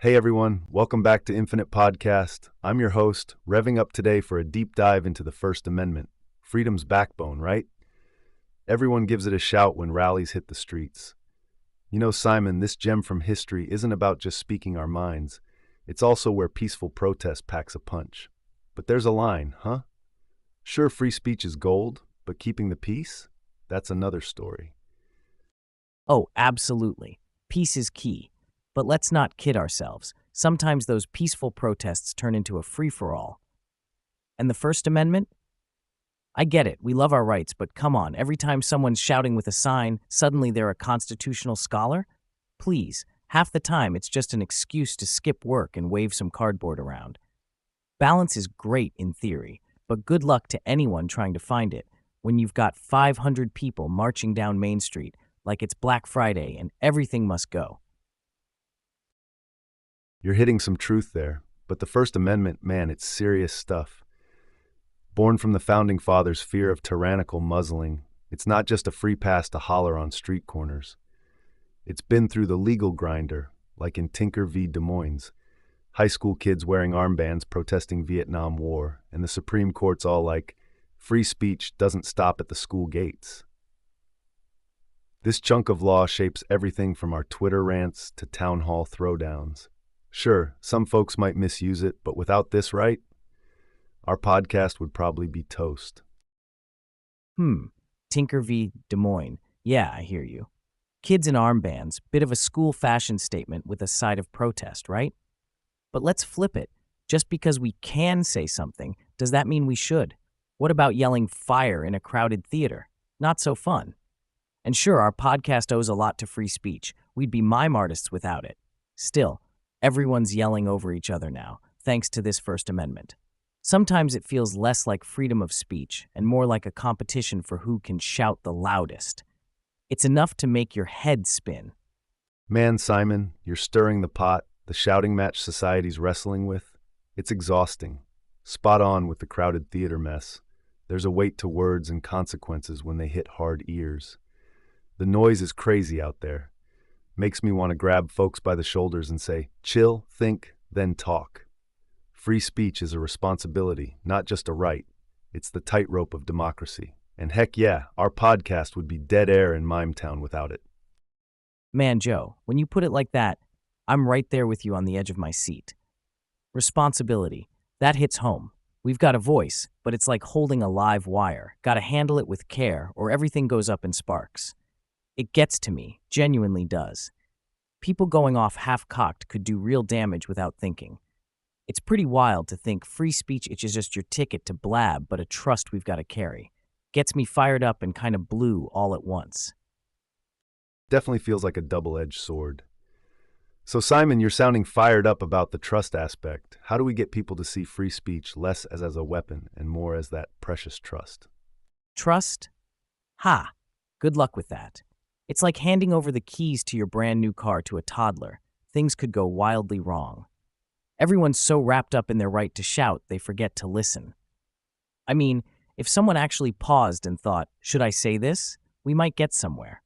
Hey everyone, welcome back to Infinite Podcast. I'm your host, revving up today for a deep dive into the First Amendment. Freedom's backbone, right? Everyone gives it a shout when rallies hit the streets. You know, Simon, this gem from history isn't about just speaking our minds. It's also where peaceful protest packs a punch. But there's a line, huh? Sure, free speech is gold, but keeping the peace? That's another story. Oh, absolutely. Peace is key. But let's not kid ourselves. Sometimes those peaceful protests turn into a free-for-all. And the First Amendment? I get it, we love our rights, but come on, every time someone's shouting with a sign, suddenly they're a constitutional scholar? Please, half the time it's just an excuse to skip work and wave some cardboard around. Balance is great in theory, but good luck to anyone trying to find it when you've got 500 people marching down Main Street like it's Black Friday and everything must go. You're hitting some truth there, but the First Amendment, man, it's serious stuff. Born from the Founding Fathers' fear of tyrannical muzzling, it's not just a free pass to holler on street corners. It's been through the legal grinder, like in Tinker v. Des Moines. High school kids wearing armbands protesting Vietnam War, and the Supreme Court's all like, free speech doesn't stop at the school gates. This chunk of law shapes everything from our Twitter rants to town hall throwdowns. Sure, some folks might misuse it, but without this right, our podcast would probably be toast. Tinker v. Des Moines. Yeah, I hear you. Kids in armbands, bit of a school fashion statement with a side of protest, right? But let's flip it. Just because we can say something, does that mean we should? What about yelling fire in a crowded theater? Not so fun. And sure, our podcast owes a lot to free speech. We'd be mime artists without it. Still, everyone's yelling over each other now, thanks to this First Amendment. Sometimes it feels less like freedom of speech and more like a competition for who can shout the loudest. It's enough to make your head spin. Man, Simon, you're stirring the pot, the shouting match society's wrestling with. It's exhausting. Spot on with the crowded theater mess. There's a weight to words and consequences when they hit hard ears. The noise is crazy out there. Makes me want to grab folks by the shoulders and say, chill, think, then talk. Free speech is a responsibility, not just a right. It's the tightrope of democracy. And heck yeah, our podcast would be dead air in Mimetown without it. Man, Joe, when you put it like that, I'm right there with you on the edge of my seat. Responsibility. That hits home. We've got a voice, but it's like holding a live wire. Gotta handle it with care, or everything goes up in sparks. It gets to me, genuinely does. People going off half-cocked could do real damage without thinking. It's pretty wild to think free speech is just your ticket to blab, but a trust we've got to carry. Gets me fired up and kind of blue all at once. Definitely feels like a double-edged sword. So Simon, you're sounding fired up about the trust aspect. How do we get people to see free speech less as a weapon and more as that precious trust? Trust? Ha! Good luck with that. It's like handing over the keys to your brand new car to a toddler. Things could go wildly wrong. Everyone's so wrapped up in their right to shout, they forget to listen. I mean, if someone actually paused and thought, should I say this? We might get somewhere.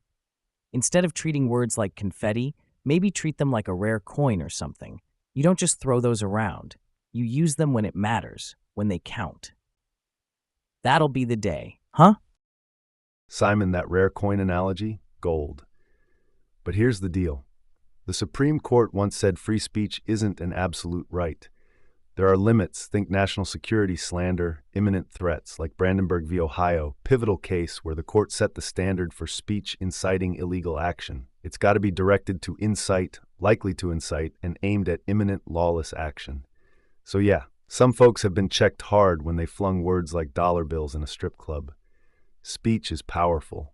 Instead of treating words like confetti, maybe treat them like a rare coin or something. You don't just throw those around. You use them when it matters, when they count. That'll be the day, huh? Simon, that rare coin analogy? Gold. But here's the deal. The Supreme Court once said free speech isn't an absolute right. There are limits, think national security slander, imminent threats, like Brandenburg v. Ohio, pivotal case where the court set the standard for speech inciting illegal action. It's got to be directed to incite, likely to incite, and aimed at imminent lawless action. So yeah, some folks have been checked hard when they flung words like dollar bills in a strip club. Speech is powerful.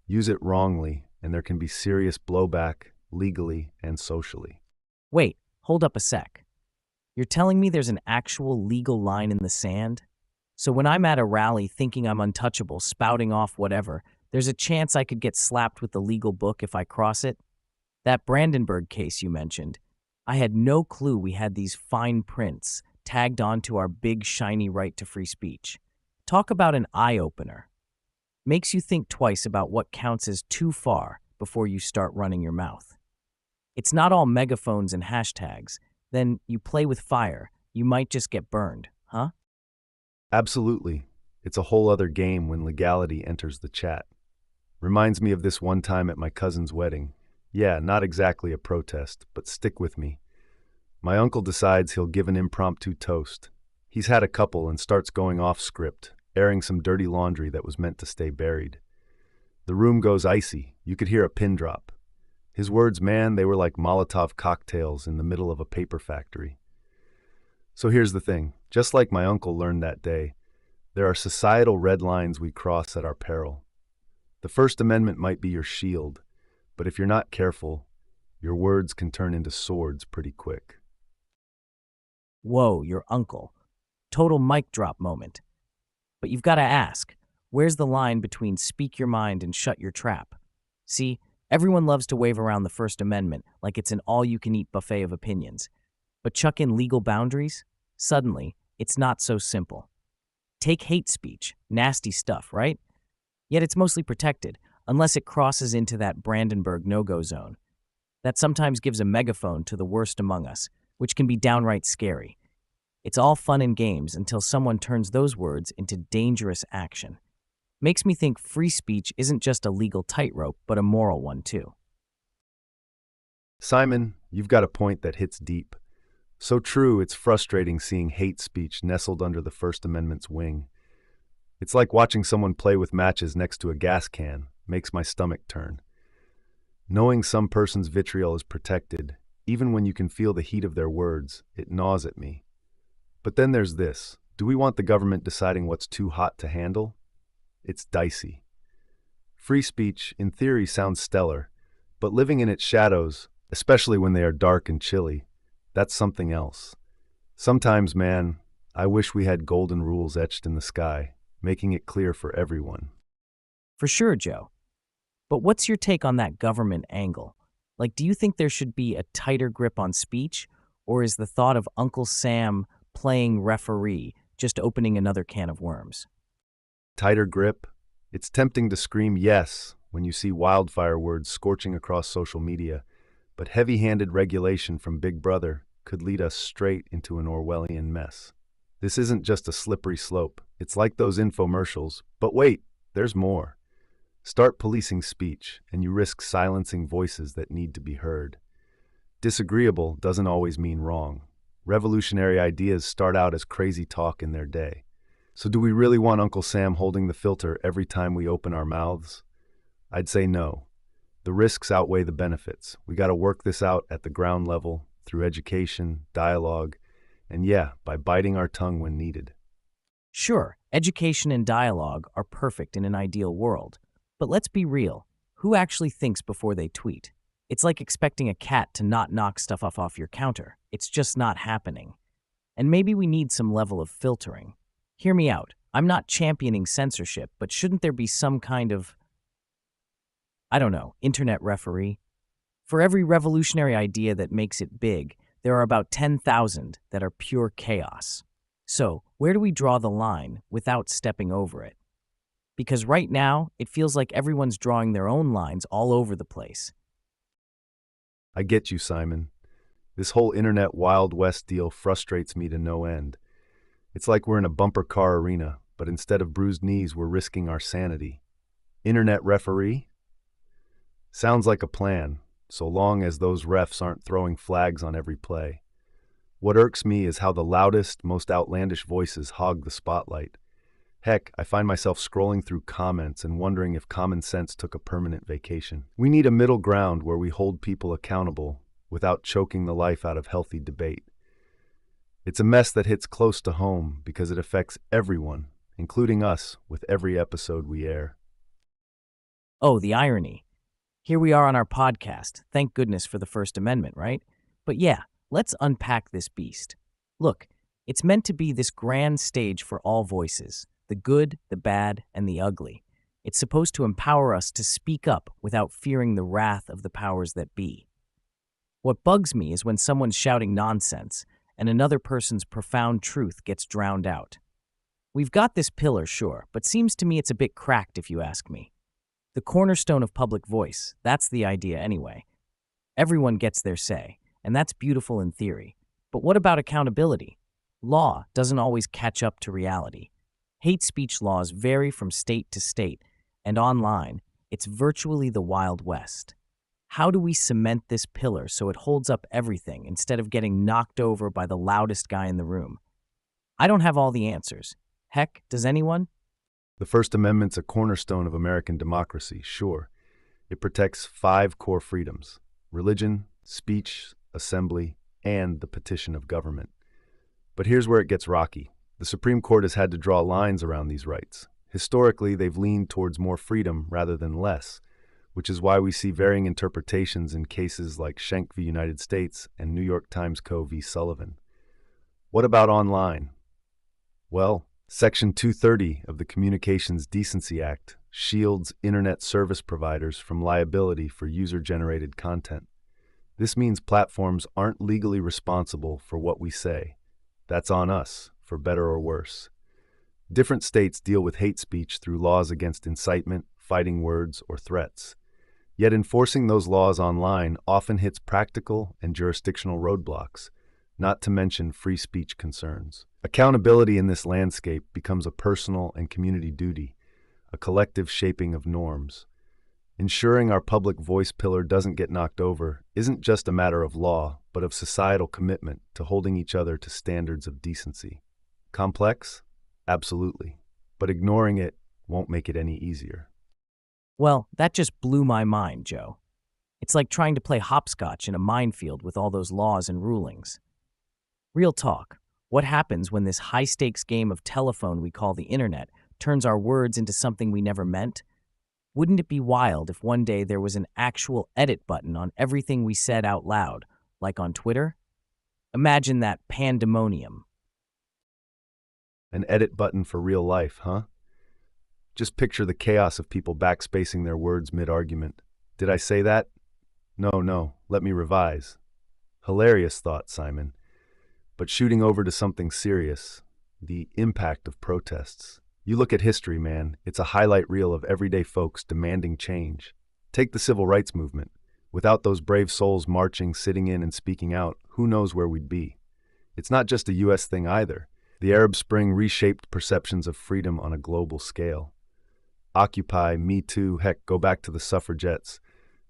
Use it wrongly, and there can be serious blowback, legally and socially. Wait, hold up a sec. You're telling me there's an actual legal line in the sand? So when I'm at a rally thinking I'm untouchable, spouting off whatever, there's a chance I could get slapped with the legal book if I cross it? That Brandenburg case you mentioned, I had no clue we had these fine prints tagged onto our big shiny right to free speech. Talk about an eye-opener. Makes you think twice about what counts as too far before you start running your mouth. It's not all megaphones and hashtags. Then you play with fire. You might just get burned, huh? Absolutely. It's a whole other game when legality enters the chat. Reminds me of this one time at my cousin's wedding. Yeah, not exactly a protest, but stick with me. My uncle decides he'll give an impromptu toast. He's had a couple and starts going off script, airing some dirty laundry that was meant to stay buried. The room goes icy. You could hear a pin drop. His words, man, they were like Molotov cocktails in the middle of a paper factory. So here's the thing. Just like my uncle learned that day, there are societal red lines we cross at our peril. The First Amendment might be your shield, but if you're not careful, your words can turn into swords pretty quick. Whoa, your uncle. Total mic drop moment. But you've got to ask, where's the line between speak your mind and shut your trap? See, everyone loves to wave around the First Amendment like it's an all-you-can-eat buffet of opinions. But chuck in legal boundaries? Suddenly, it's not so simple. Take hate speech, nasty stuff, right? Yet it's mostly protected, unless it crosses into that Brandenburg no-go zone. That sometimes gives a megaphone to the worst among us, which can be downright scary. It's all fun and games until someone turns those words into dangerous action. Makes me think free speech isn't just a legal tightrope, but a moral one too. Simon, you've got a point that hits deep. So true, it's frustrating seeing hate speech nestled under the First Amendment's wing. It's like watching someone play with matches next to a gas can, makes my stomach turn. Knowing some person's vitriol is protected, even when you can feel the heat of their words, it gnaws at me. But then there's this. Do we want the government deciding what's too hot to handle? It's dicey. Free speech, in theory, sounds stellar, but living in its shadows, especially when they are dark and chilly, that's something else. Sometimes, man, I wish we had golden rules etched in the sky, making it clear for everyone. For sure, Joe. But what's your take on that government angle? Like, do you think there should be a tighter grip on speech, or is the thought of Uncle Sam playing referee just opening another can of worms? Tighter grip? It's tempting to scream yes when you see wildfire words scorching across social media, but heavy-handed regulation from Big Brother could lead us straight into an Orwellian mess. This isn't just a slippery slope. It's like those infomercials. But wait, there's more. Start policing speech, and you risk silencing voices that need to be heard. Disagreeable doesn't always mean wrong. Revolutionary ideas start out as crazy talk in their day. So do we really want Uncle Sam holding the filter every time we open our mouths? I'd say no. The risks outweigh the benefits. We got to work this out at the ground level, through education, dialogue, and yeah, by biting our tongue when needed. Sure, education and dialogue are perfect in an ideal world. But let's be real. Who actually thinks before they tweet? It's like expecting a cat to not knock stuff off your counter. It's just not happening. And maybe we need some level of filtering. Hear me out. I'm not championing censorship, but shouldn't there be some kind of, internet referee? For every revolutionary idea that makes it big, there are about 10,000 that are pure chaos. So, where do we draw the line without stepping over it? Because right now, it feels like everyone's drawing their own lines all over the place. I get you, Simon. This whole internet Wild West deal frustrates me to no end. It's like we're in a bumper car arena, but instead of bruised knees, we're risking our sanity. Internet referee? Sounds like a plan, so long as those refs aren't throwing flags on every play. What irks me is how the loudest, most outlandish voices hog the spotlight. Heck, I find myself scrolling through comments and wondering if common sense took a permanent vacation. We need a middle ground where we hold people accountable without choking the life out of healthy debate. It's a mess that hits close to home because it affects everyone, including us, with every episode we air. Oh, the irony. Here we are on our podcast. Thank goodness for the First Amendment, right? But yeah, let's unpack this beast. Look, it's meant to be this grand stage for all voices, the good, the bad, and the ugly. It's supposed to empower us to speak up without fearing the wrath of the powers that be. What bugs me is when someone's shouting nonsense and another person's profound truth gets drowned out. We've got this pillar, sure, but seems to me it's a bit cracked if you ask me. The cornerstone of public voice, that's the idea anyway. Everyone gets their say, and that's beautiful in theory. But what about accountability? Law doesn't always catch up to reality. Hate speech laws vary from state to state, and online, it's virtually the Wild West. How do we cement this pillar so it holds up everything instead of getting knocked over by the loudest guy in the room? I don't have all the answers. Heck, does anyone? The First Amendment's a cornerstone of American democracy, sure. It protects 5 core freedoms: religion, speech, assembly, and the petition of government. But here's where it gets rocky. The Supreme Court has had to draw lines around these rights. Historically, they've leaned towards more freedom rather than less, which is why we see varying interpretations in cases like Schenck v. United States and New York Times Co. v. Sullivan. What about online? Well, Section 230 of the Communications Decency Act shields internet service providers from liability for user-generated content. This means platforms aren't legally responsible for what we say. That's on us, for better or worse. Different states deal with hate speech through laws against incitement, fighting words, or threats. Yet enforcing those laws online often hits practical and jurisdictional roadblocks, not to mention free speech concerns. Accountability in this landscape becomes a personal and community duty, a collective shaping of norms. Ensuring our public voice pillar doesn't get knocked over isn't just a matter of law, but of societal commitment to holding each other to standards of decency. Complex? Absolutely. But ignoring it won't make it any easier. Well, that just blew my mind, Joe. It's like trying to play hopscotch in a minefield with all those laws and rulings. Real talk, what happens when this high-stakes game of telephone we call the internet turns our words into something we never meant? Wouldn't it be wild if one day there was an actual edit button on everything we said out loud, like on Twitter? Imagine that pandemonium. An edit button for real life, huh? Just picture the chaos of people backspacing their words mid-argument. Did I say that? No, let me revise. Hilarious thought, Simon. But shooting over to something serious, the impact of protests. You look at history, man, it's a highlight reel of everyday folks demanding change. Take the civil rights movement. Without those brave souls marching, sitting in, and speaking out, who knows where we'd be? It's not just a U.S. thing either. The Arab Spring reshaped perceptions of freedom on a global scale. Occupy, Me Too, heck, go back to the suffragettes.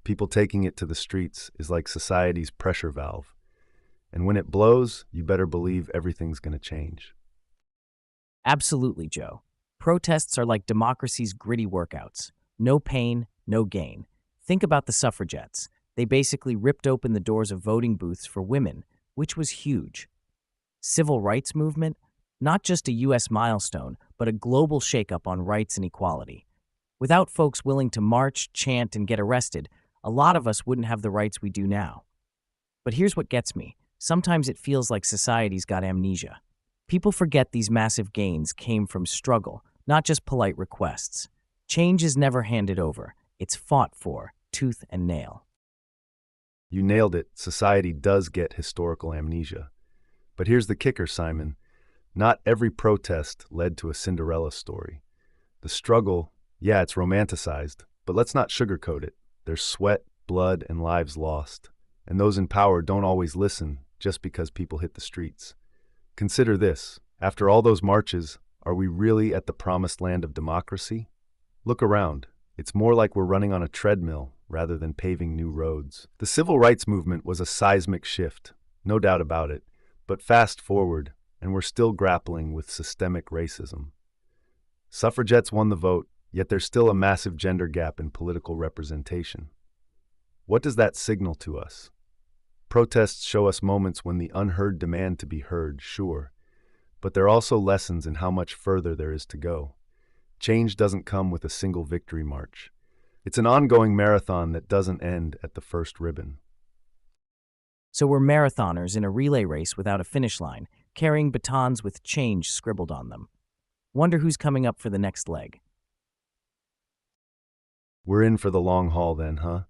People taking it to the streets is like society's pressure valve. And when it blows, you better believe everything's going to change. Absolutely, Joe. Protests are like democracy's gritty workouts. No pain, no gain. Think about the suffragettes. They basically ripped open the doors of voting booths for women, which was huge. Civil rights movement? Not just a U.S. milestone, but a global shakeup on rights and equality. Without folks willing to march, chant, and get arrested, a lot of us wouldn't have the rights we do now. But here's what gets me. Sometimes it feels like society's got amnesia. People forget these massive gains came from struggle, not just polite requests. Change is never handed over. It's fought for, tooth and nail. You nailed it. Society does get historical amnesia. But here's the kicker, Simon. Not every protest led to a Cinderella story. The struggle, yeah, it's romanticized, but let's not sugarcoat it. There's sweat, blood, and lives lost. And those in power don't always listen just because people hit the streets. Consider this. After all those marches, are we really at the promised land of democracy? Look around. It's more like we're running on a treadmill rather than paving new roads. The civil rights movement was a seismic shift, no doubt about it. But fast forward, and we're still grappling with systemic racism. Suffragettes won the vote, yet there's still a massive gender gap in political representation. What does that signal to us? Protests show us moments when the unheard demand to be heard, sure, but they're also lessons in how much further there is to go. Change doesn't come with a single victory march. It's an ongoing marathon that doesn't end at the first ribbon. So we're marathoners in a relay race without a finish line, carrying batons with change scribbled on them. Wonder who's coming up for the next leg. We're in for the long haul then, huh?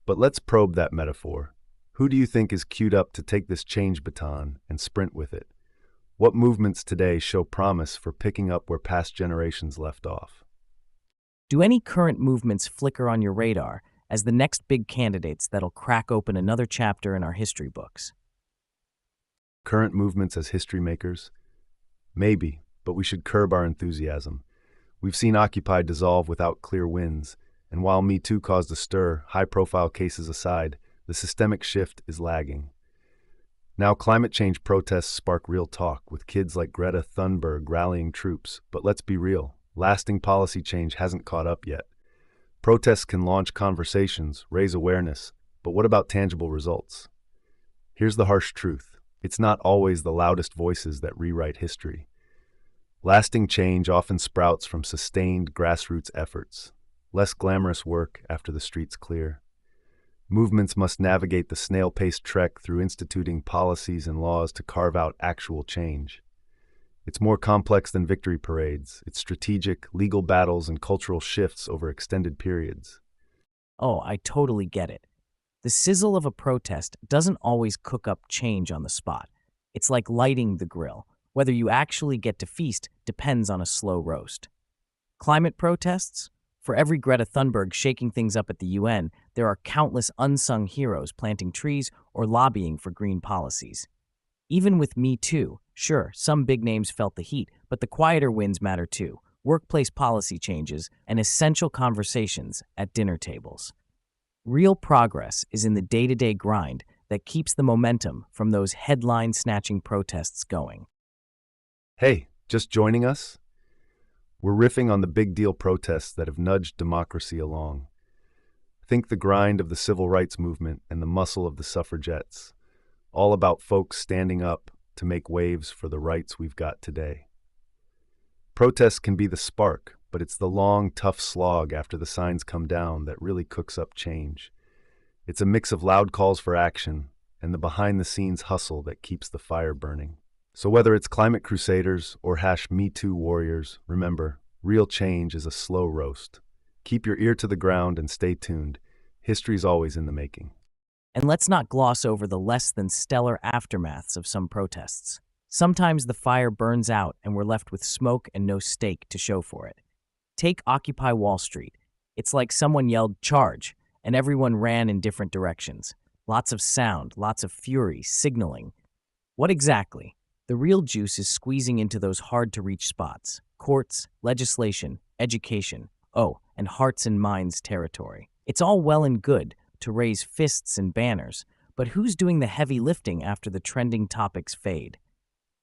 But let's probe that metaphor. Who do you think is queued up to take this change baton and sprint with it? What movements today show promise for picking up where past generations left off? Do any current movements flicker on your radar? as the next big candidates that'll crack open another chapter in our history books. Current movements as history makers? Maybe, but we should curb our enthusiasm. We've seen Occupy dissolve without clear wins, and while Me Too caused a stir, high-profile cases aside, the systemic shift is lagging. Now climate change protests spark real talk, with kids like Greta Thunberg rallying troops, but let's be real, lasting policy change hasn't caught up yet. Protests can launch conversations, raise awareness, but what about tangible results? Here's the harsh truth. It's not always the loudest voices that rewrite history. Lasting change often sprouts from sustained grassroots efforts, less glamorous work after the streets clear. Movements must navigate the snail-paced trek through instituting policies and laws to carve out actual change. It's more complex than victory parades. It's strategic, legal battles and cultural shifts over extended periods. Oh, I totally get it. The sizzle of a protest doesn't always cook up change on the spot. It's like lighting the grill. Whether you actually get to feast depends on a slow roast. Climate protests? For every Greta Thunberg shaking things up at the UN, there are countless unsung heroes planting trees or lobbying for green policies. Even with Me Too, sure, some big names felt the heat, but the quieter wins matter too. Workplace policy changes and essential conversations at dinner tables. Real progress is in the day-to-day grind that keeps the momentum from those headline-snatching protests going. Hey, just joining us? We're riffing on the big deal protests that have nudged democracy along. Think the grind of the civil rights movement and the muscle of the suffragettes, all about folks standing up to make waves for the rights we've got today. Protests can be the spark, but it's the long, tough slog after the signs come down that really cooks up change. It's a mix of loud calls for action and the behind-the-scenes hustle that keeps the fire burning. So whether it's climate crusaders or #Me Too warriors, remember, real change is a slow roast. Keep your ear to the ground and stay tuned. History's always in the making. And let's not gloss over the less than stellar aftermaths of some protests. Sometimes the fire burns out and we're left with smoke and no stake to show for it. Take Occupy Wall Street. It's like someone yelled, "Charge," and everyone ran in different directions. Lots of sound, lots of fury, signaling. What exactly? The real juice is squeezing into those hard-to-reach spots. Courts, legislation, education, and hearts and minds territory. It's all well and good to raise fists and banners, but who's doing the heavy lifting after the trending topics fade?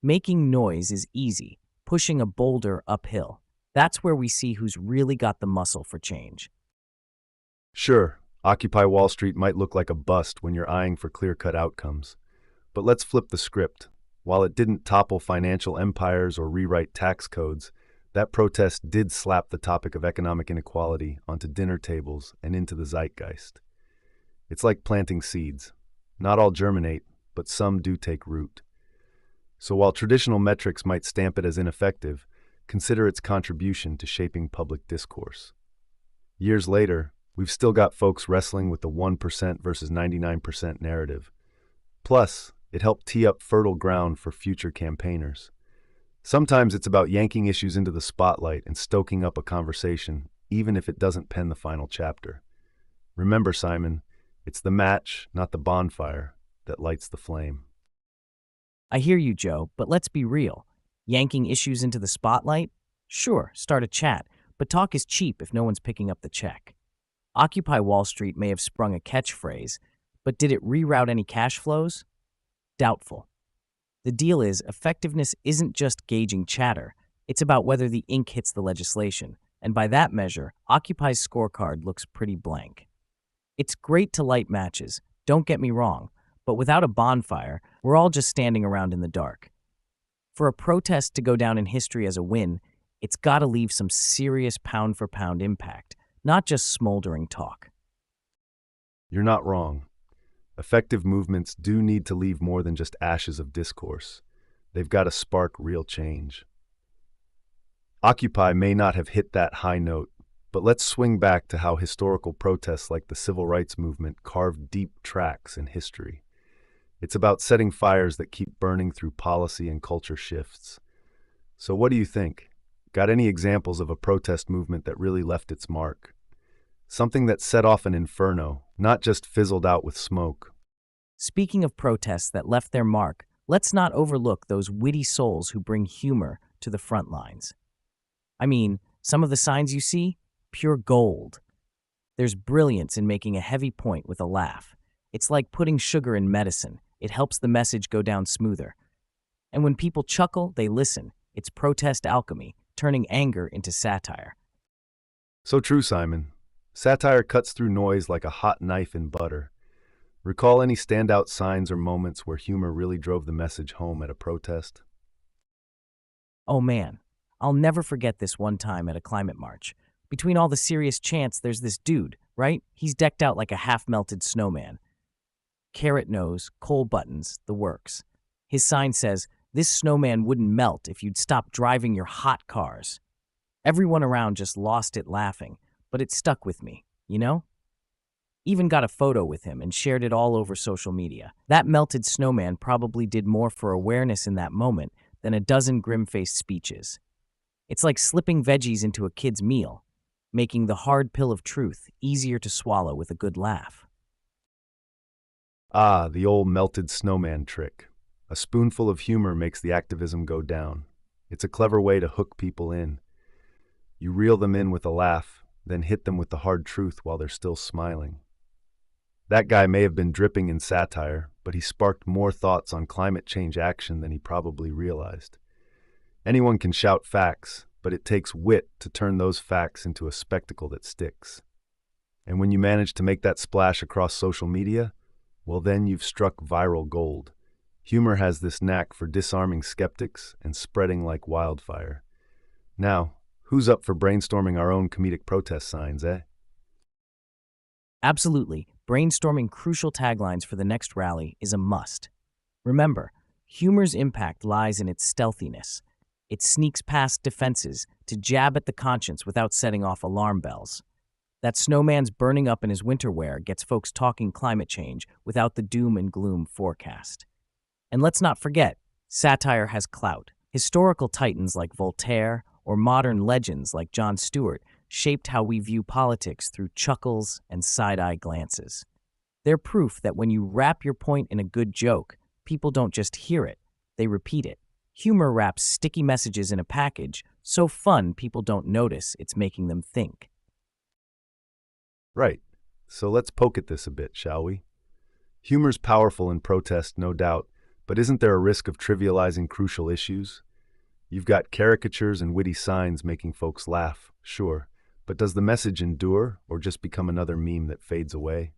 Making noise is easy, pushing a boulder uphill. That's where we see who's really got the muscle for change. Sure, Occupy Wall Street might look like a bust when you're eyeing for clear-cut outcomes. But let's flip the script. While it didn't topple financial empires or rewrite tax codes, that protest did slap the topic of economic inequality onto dinner tables and into the zeitgeist. It's like planting seeds. Not all germinate, but some do take root. So while traditional metrics might stamp it as ineffective, consider its contribution to shaping public discourse. Years later, we've still got folks wrestling with the 1% versus 99% narrative. Plus, it helped tee up fertile ground for future campaigners. Sometimes it's about yanking issues into the spotlight and stoking up a conversation, even if it doesn't pen the final chapter. Remember, Simon, it's the match, not the bonfire, that lights the flame. I hear you, Joe, but let's be real. Yanking issues into the spotlight? Sure, start a chat, but talk is cheap if no one's picking up the check. Occupy Wall Street may have sprung a catchphrase, but did it reroute any cash flows? Doubtful. The deal is, effectiveness isn't just gauging chatter, it's about whether the ink hits the legislation, and by that measure, Occupy's scorecard looks pretty blank. It's great to light matches, don't get me wrong, but without a bonfire, we're all just standing around in the dark. For a protest to go down in history as a win, it's gotta leave some serious pound-for-pound impact, not just smoldering talk. You're not wrong. Effective movements do need to leave more than just ashes of discourse. They've got to spark real change. Occupy may not have hit that high note, but let's swing back to how historical protests like the civil rights movement carved deep tracks in history. It's about setting fires that keep burning through policy and culture shifts. So what do you think? Got any examples of a protest movement that really left its mark? something that set off an inferno, not just fizzled out with smoke. Speaking of protests that left their mark, let's not overlook those witty souls who bring humor to the front lines. I mean, some of the signs you see? Pure gold. There's brilliance in making a heavy point with a laugh. It's like putting sugar in medicine. It helps the message go down smoother. And when people chuckle, they listen. It's protest alchemy, turning anger into satire. So true, Simon. Satire cuts through noise like a hot knife in butter. Recall any standout signs or moments where humor really drove the message home at a protest? Oh man, I'll never forget this one time at a climate march. Between all the serious chants, there's this dude, right? He's decked out like a half-melted snowman. Carrot nose, coal buttons, the works. His sign says, "This snowman wouldn't melt if you'd stop driving your hot cars." Everyone around just lost it laughing, but it stuck with me, you know? Even got a photo with him and shared it all over social media. That melted snowman probably did more for awareness in that moment than a dozen grim-faced speeches. It's like slipping veggies into a kid's meal, making the hard pill of truth easier to swallow with a good laugh. Ah, the old melted snowman trick. A spoonful of humor makes the activism go down. It's a clever way to hook people in. You reel them in with a laugh, then hit them with the hard truth while they're still smiling. That guy may have been dripping in satire, but he sparked more thoughts on climate change action than he probably realized. Anyone can shout facts, but it takes wit to turn those facts into a spectacle that sticks. And when you manage to make that splash across social media, well then you've struck viral gold. Humor has this knack for disarming skeptics and spreading like wildfire. Now, who's up for brainstorming our own comedic protest signs, eh? Absolutely, brainstorming crucial taglines for the next rally is a must. Remember, humor's impact lies in its stealthiness. It sneaks past defenses to jab at the conscience without setting off alarm bells. That snowman's burning up in his winter wear gets folks talking climate change without the doom and gloom forecast. And let's not forget, satire has clout. Historical titans like Voltaire or modern legends like Jon Stewart shaped how we view politics through chuckles and side-eye glances. They're proof that when you wrap your point in a good joke, people don't just hear it, they repeat it. Humor wraps sticky messages in a package so fun people don't notice it's making them think. Right. So let's poke at this a bit, shall we? Humor's powerful in protest, no doubt, but isn't there a risk of trivializing crucial issues? You've got caricatures and witty signs making folks laugh, sure, but does the message endure or just become another meme that fades away?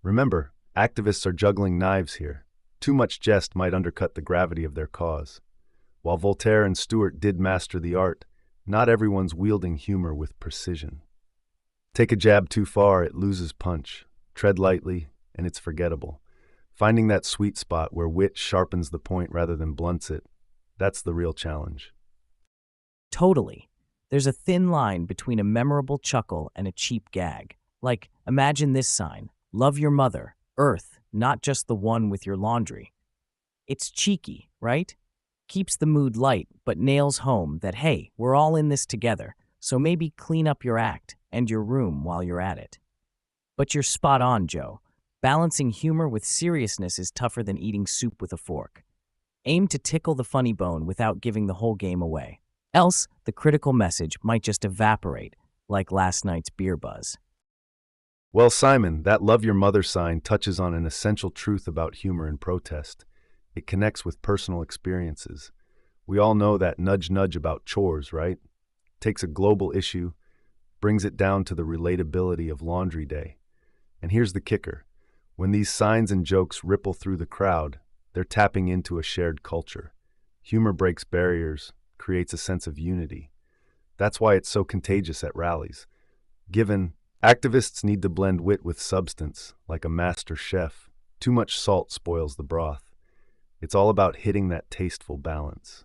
Remember, activists are juggling knives here. Too much jest might undercut the gravity of their cause. While Voltaire and Stewart did master the art, not everyone's wielding humor with precision. Take a jab too far, it loses punch. Tread lightly, and it's forgettable. Finding that sweet spot where wit sharpens the point rather than blunts it, that's the real challenge. Totally. There's a thin line between a memorable chuckle and a cheap gag. Like, imagine this sign, "Love your mother, Earth, not just the one with your laundry." It's cheeky, right? Keeps the mood light, but nails home that, hey, we're all in this together, so maybe clean up your act and your room while you're at it. But you're spot on, Joe. Balancing humor with seriousness is tougher than eating soup with a fork. Aim to tickle the funny bone without giving the whole game away. Else, the critical message might just evaporate, like last night's beer buzz. Well, Simon, that love your mother sign touches on an essential truth about humor and protest. It connects with personal experiences. We all know that nudge about chores, right? Takes a global issue, brings it down to the relatability of laundry day. And here's the kicker. When these signs and jokes ripple through the crowd, they're tapping into a shared culture. Humor breaks barriers, creates a sense of unity. That's why it's so contagious at rallies. Given activists need to blend wit with substance, like a master chef. Too much salt spoils the broth. It's all about hitting that tasteful balance.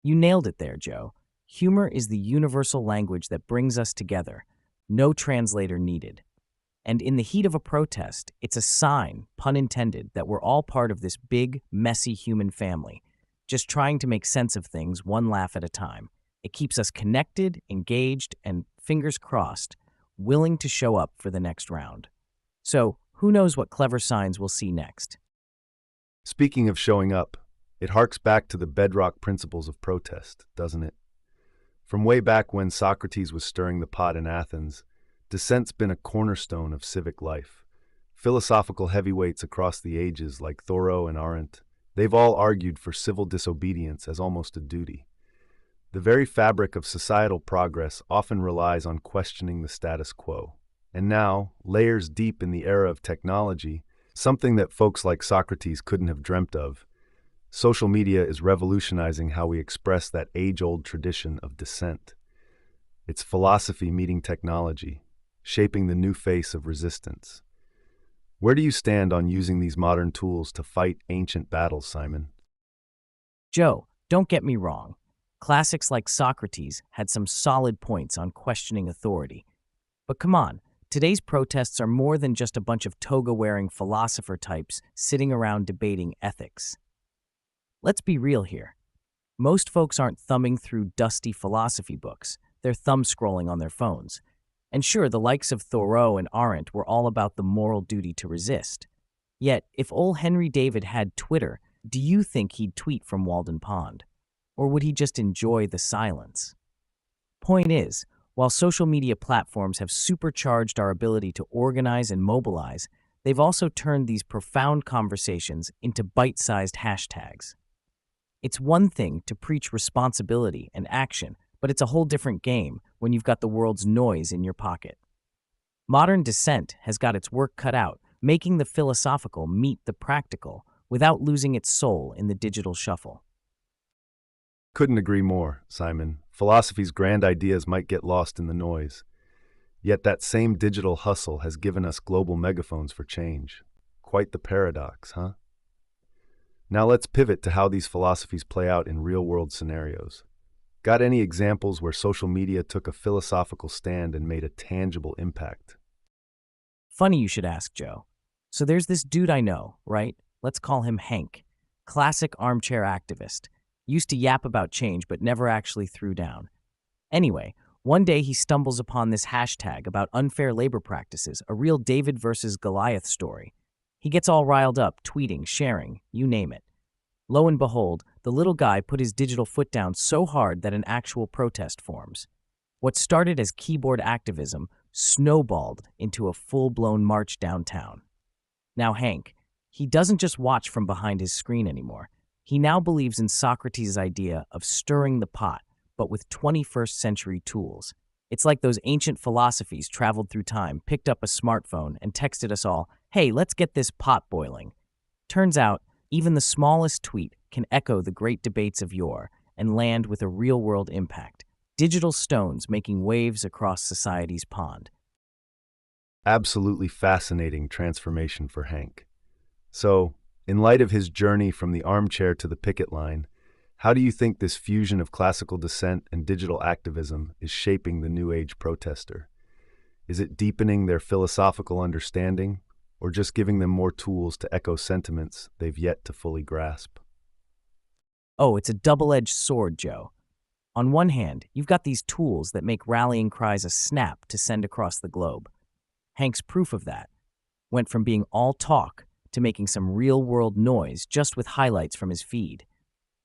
You nailed it there, Joe. Humor is the universal language that brings us together. No translator needed. And in the heat of a protest, it's a sign, pun intended, that we're all part of this big, messy human family, just trying to make sense of things one laugh at a time. It keeps us connected, engaged, and, fingers crossed, willing to show up for the next round. So, who knows what clever signs we'll see next? Speaking of showing up, it harks back to the bedrock principles of protest, doesn't it? From way back when Socrates was stirring the pot in Athens, dissent's been a cornerstone of civic life. Philosophical heavyweights across the ages like Thoreau and Arendt, they've all argued for civil disobedience as almost a duty. The very fabric of societal progress often relies on questioning the status quo. And now, layers deep in the era of technology, something that folks like Socrates couldn't have dreamt of, social media is revolutionizing how we express that age-old tradition of dissent. It's philosophy meeting technology, shaping the new face of resistance. Where do you stand on using these modern tools to fight ancient battles, Simon? Joe, don't get me wrong. Classics like Socrates had some solid points on questioning authority. But come on, today's protests are more than just a bunch of toga-wearing philosopher types sitting around debating ethics. Let's be real here. Most folks aren't thumbing through dusty philosophy books. They're thumb-scrolling on their phones. And sure, the likes of Thoreau and Arendt were all about the moral duty to resist. Yet, if old Henry David had Twitter, do you think he'd tweet from Walden Pond? Or would he just enjoy the silence? Point is, while social media platforms have supercharged our ability to organize and mobilize, they've also turned these profound conversations into bite-sized hashtags. It's one thing to preach responsibility and action, but it's a whole different game when you've got the world's noise in your pocket. Modern dissent has got its work cut out, making the philosophical meet the practical without losing its soul in the digital shuffle. Couldn't agree more, Simon. Philosophy's grand ideas might get lost in the noise. Yet that same digital hustle has given us global megaphones for change. Quite the paradox, huh? Now let's pivot to how these philosophies play out in real-world scenarios. Got any examples where social media took a philosophical stand and made a tangible impact? Funny you should ask, Joe. So there's this dude I know, right? Let's call him Hank. Classic armchair activist. Used to yap about change but never actually threw down. Anyway, one day he stumbles upon this hashtag about unfair labor practices, a real David versus Goliath story. He gets all riled up, tweeting, sharing, you name it. Lo and behold, the little guy put his digital foot down so hard that an actual protest forms. What started as keyboard activism snowballed into a full-blown march downtown. Now Hank, he doesn't just watch from behind his screen anymore. He now believes in Socrates' idea of stirring the pot, but with 21st century tools. It's like those ancient philosophies traveled through time, picked up a smartphone, and texted us all, hey, let's get this pot boiling. Turns out, even the smallest tweet can echo the great debates of yore and land with a real-world impact. Digital stones making waves across society's pond. Absolutely fascinating transformation for Hank. So, in light of his journey from the armchair to the picket line, how do you think this fusion of classical dissent and digital activism is shaping the New Age protester? Is it deepening their philosophical understanding, or just giving them more tools to echo sentiments they've yet to fully grasp? Oh, it's a double-edged sword, Joe. On one hand, you've got these tools that make rallying cries a snap to send across the globe. Hank's proof of that went from being all talk to making some real-world noise just with highlights from his feed.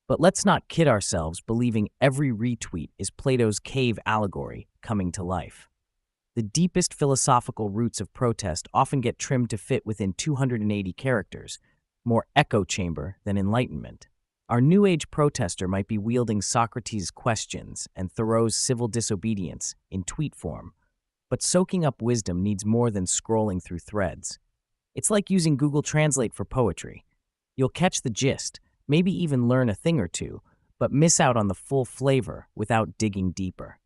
But let's not kid ourselves believing every retweet is Plato's cave allegory coming to life. The deepest philosophical roots of protest often get trimmed to fit within 280 characters, more echo chamber than enlightenment. Our New Age protester might be wielding Socrates' questions and Thoreau's civil disobedience in tweet form, but soaking up wisdom needs more than scrolling through threads. It's like using Google Translate for poetry. You'll catch the gist, maybe even learn a thing or two, but miss out on the full flavor without digging deeper.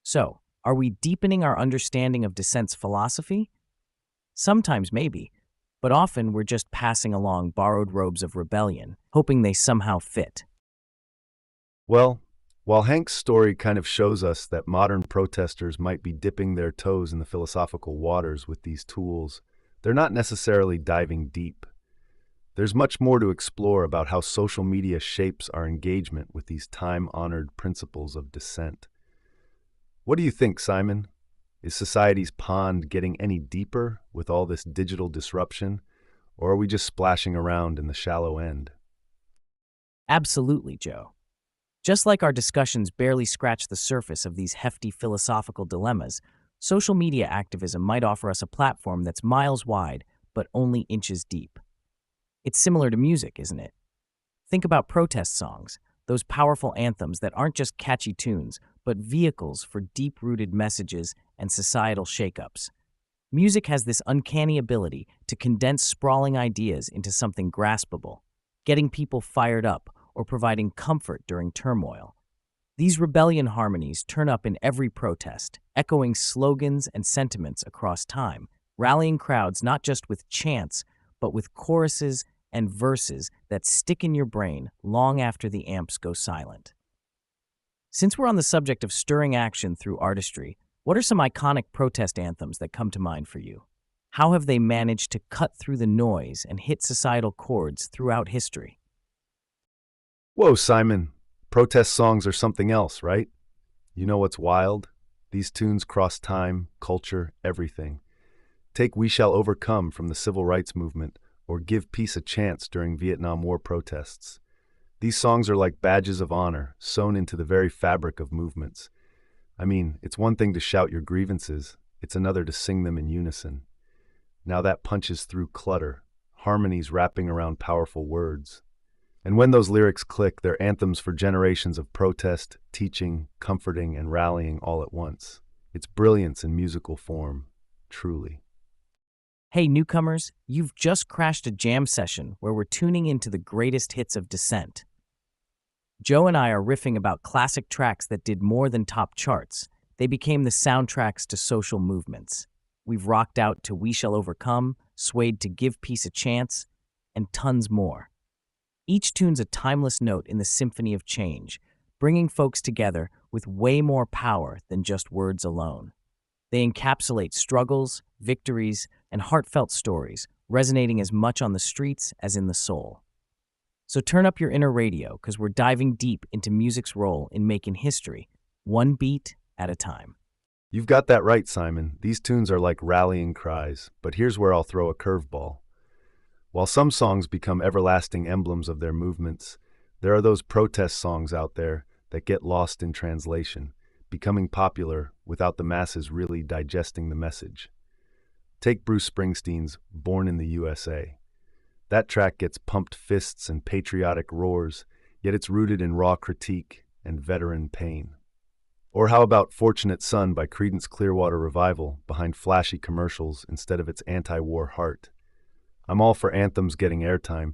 So, are we deepening our understanding of dissent's philosophy? Sometimes maybe, but often we're just passing along borrowed robes of rebellion, hoping they somehow fit. Well, while Hank's story kind of shows us that modern protesters might be dipping their toes in the philosophical waters with these tools, they're not necessarily diving deep. There's much more to explore about how social media shapes our engagement with these time-honored principles of dissent. What do you think, Simon? Is society's pond getting any deeper with all this digital disruption, or are we just splashing around in the shallow end? Absolutely, Joe. Just like our discussions barely scratch the surface of these hefty philosophical dilemmas, social media activism might offer us a platform that's miles wide but only inches deep. It's similar to music, isn't it? Think about protest songs, those powerful anthems that aren't just catchy tunes, but vehicles for deep-rooted messages and societal shakeups. Music has this uncanny ability to condense sprawling ideas into something graspable, getting people fired up or providing comfort during turmoil. These rebellion harmonies turn up in every protest, echoing slogans and sentiments across time, rallying crowds not just with chants, but with choruses and verses that stick in your brain long after the amps go silent. Since we're on the subject of stirring action through artistry, what are some iconic protest anthems that come to mind for you? How have they managed to cut through the noise and hit societal chords throughout history? Whoa, Simon. Protest songs are something else, right? You know what's wild? These tunes cross time, culture, everything. Take We Shall Overcome from the Civil Rights Movement, or Give Peace a Chance during Vietnam War protests. These songs are like badges of honor, sewn into the very fabric of movements. I mean, it's one thing to shout your grievances, it's another to sing them in unison. Now that punches through clutter, harmonies wrapping around powerful words. And when those lyrics click, they're anthems for generations of protest, teaching, comforting, and rallying all at once. It's brilliance in musical form, truly. Hey, newcomers, you've just crashed a jam session where we're tuning into the greatest hits of dissent. Joe and I are riffing about classic tracks that did more than top charts. They became the soundtracks to social movements. We've rocked out to We Shall Overcome, swayed to Give Peace a Chance, and tons more. Each tune's a timeless note in the symphony of change, bringing folks together with way more power than just words alone. They encapsulate struggles, victories, and heartfelt stories, resonating as much on the streets as in the soul. So turn up your inner radio, because we're diving deep into music's role in making history, one beat at a time. You've got that right, Simon. These tunes are like rallying cries, but here's where I'll throw a curveball. While some songs become everlasting emblems of their movements, there are those protest songs out there that get lost in translation, becoming popular without the masses really digesting the message. Take Bruce Springsteen's Born in the USA. That track gets pumped fists and patriotic roars, yet it's rooted in raw critique and veteran pain. Or how about Fortunate Son by Creedence Clearwater Revival behind flashy commercials instead of its anti-war heart? I'm all for anthems getting airtime,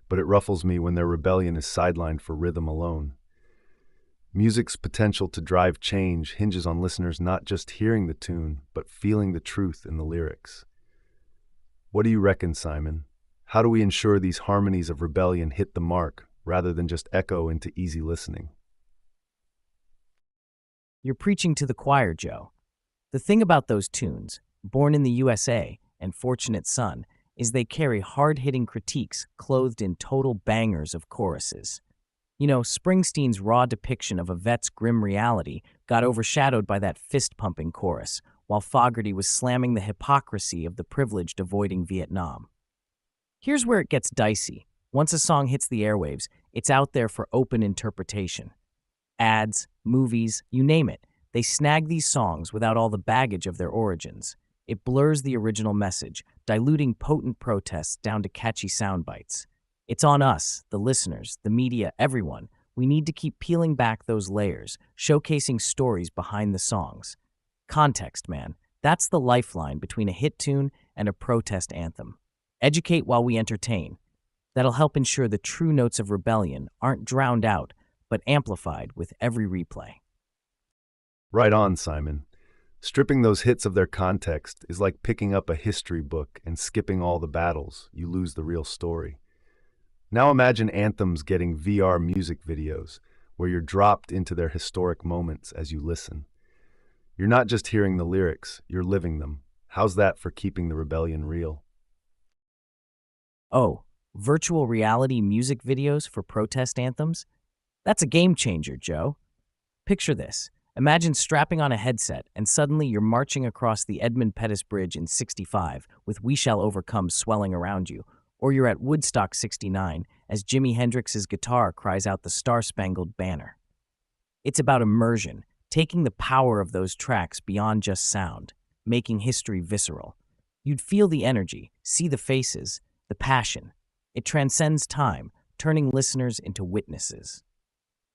but it ruffles me when their rebellion is sidelined for rhythm alone. Music's potential to drive change hinges on listeners not just hearing the tune, but feeling the truth in the lyrics. What do you reckon, Simon? How do we ensure these harmonies of rebellion hit the mark, rather than just echo into easy listening? You're preaching to the choir, Joe. The thing about those tunes, Born in the USA and Fortunate Son, is they carry hard-hitting critiques clothed in total bangers of choruses. You know, Springsteen's raw depiction of a vet's grim reality got overshadowed by that fist-pumping chorus, while Fogerty was slamming the hypocrisy of the privileged avoiding Vietnam. Here's where it gets dicey. Once a song hits the airwaves, it's out there for open interpretation. Ads, movies, you name it, they snag these songs without all the baggage of their origins. It blurs the original message, diluting potent protests down to catchy sound bites. It's on us, the listeners, the media, everyone. We need to keep peeling back those layers, showcasing stories behind the songs. Context, man. That's the lifeline between a hit tune and a protest anthem. Educate while we entertain. That'll help ensure the true notes of rebellion aren't drowned out, but amplified with every replay. Right on, Simon. Stripping those hits of their context is like picking up a history book and skipping all the battles. You lose the real story. Now imagine anthems getting VR music videos, where you're dropped into their historic moments as you listen. You're not just hearing the lyrics, you're living them. How's that for keeping the rebellion real? Oh, virtual reality music videos for protest anthems? That's a game changer, Joe. Picture this. Imagine strapping on a headset and suddenly you're marching across the Edmund Pettus Bridge in 65 with We Shall Overcome swelling around you, or you're at Woodstock 69 as Jimi Hendrix's guitar cries out the Star-Spangled Banner. It's about immersion, taking the power of those tracks beyond just sound, making history visceral. You'd feel the energy, see the faces, the passion. It transcends time, turning listeners into witnesses.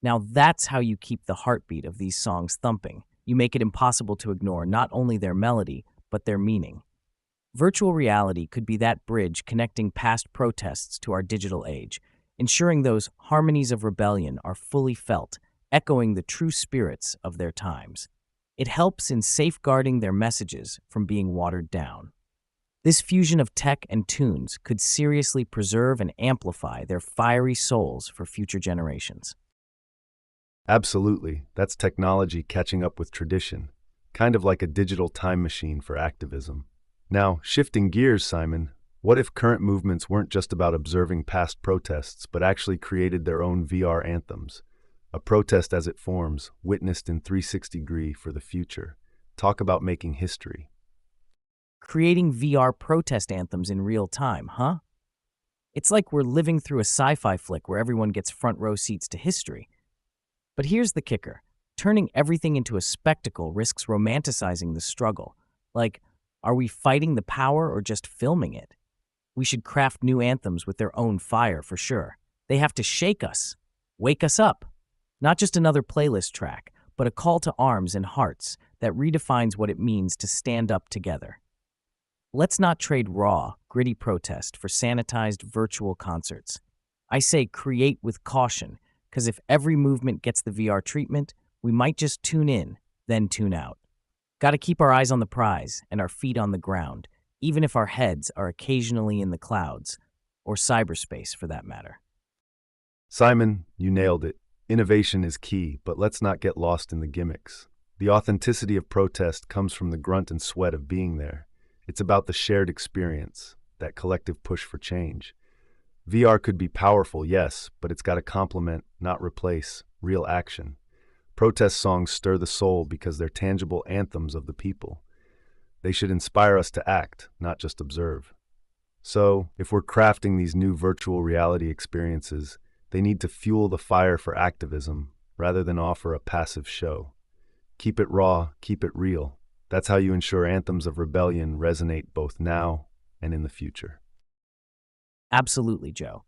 Now that's how you keep the heartbeat of these songs thumping. You make it impossible to ignore not only their melody, but their meaning. Virtual reality could be that bridge connecting past protests to our digital age, ensuring those harmonies of rebellion are fully felt, echoing the true spirits of their times. It helps in safeguarding their messages from being watered down. This fusion of tech and tunes could seriously preserve and amplify their fiery souls for future generations. Absolutely, that's technology catching up with tradition, kind of like a digital time machine for activism. Now, shifting gears, Simon, what if current movements weren't just about observing past protests, but actually created their own VR anthems? A protest as it forms, witnessed in 360 for the future. Talk about making history. Creating VR protest anthems in real time, huh? It's like we're living through a sci-fi flick where everyone gets front row seats to history. But here's the kicker. Turning everything into a spectacle risks romanticizing the struggle. Like, are we fighting the power or just filming it? We should craft new anthems with their own fire for sure. They have to shake us, wake us up. Not just another playlist track, but a call to arms and hearts that redefines what it means to stand up together. Let's not trade raw, gritty protest for sanitized virtual concerts. I say create with caution, because if every movement gets the VR treatment, we might just tune in, then tune out. Gotta keep our eyes on the prize and our feet on the ground, even if our heads are occasionally in the clouds, or cyberspace for that matter. Simon, you nailed it. Innovation is key, but let's not get lost in the gimmicks. The authenticity of protest comes from the grunt and sweat of being there. It's about the shared experience, that collective push for change. VR could be powerful, yes, but it's got to complement, not replace, real action. Protest songs stir the soul because they're tangible anthems of the people. They should inspire us to act, not just observe. So, if we're crafting these new virtual reality experiences, they need to fuel the fire for activism rather than offer a passive show. Keep it raw, keep it real. That's how you ensure anthems of rebellion resonate both now and in the future. Absolutely, Joe.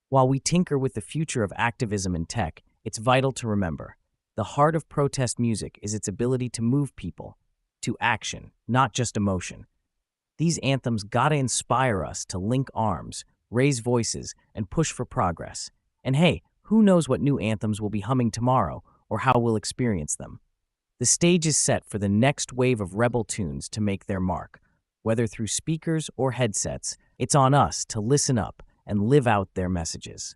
While we tinker with the future of activism and tech, it's vital to remember, the heart of protest music is its ability to move people to action, not just emotion. These anthems gotta inspire us to link arms, raise voices, and push for progress. And hey, who knows what new anthems we'll be humming tomorrow or how we'll experience them. The stage is set for the next wave of rebel tunes to make their mark. Whether through speakers or headsets, it's on us to listen up and live out their messages.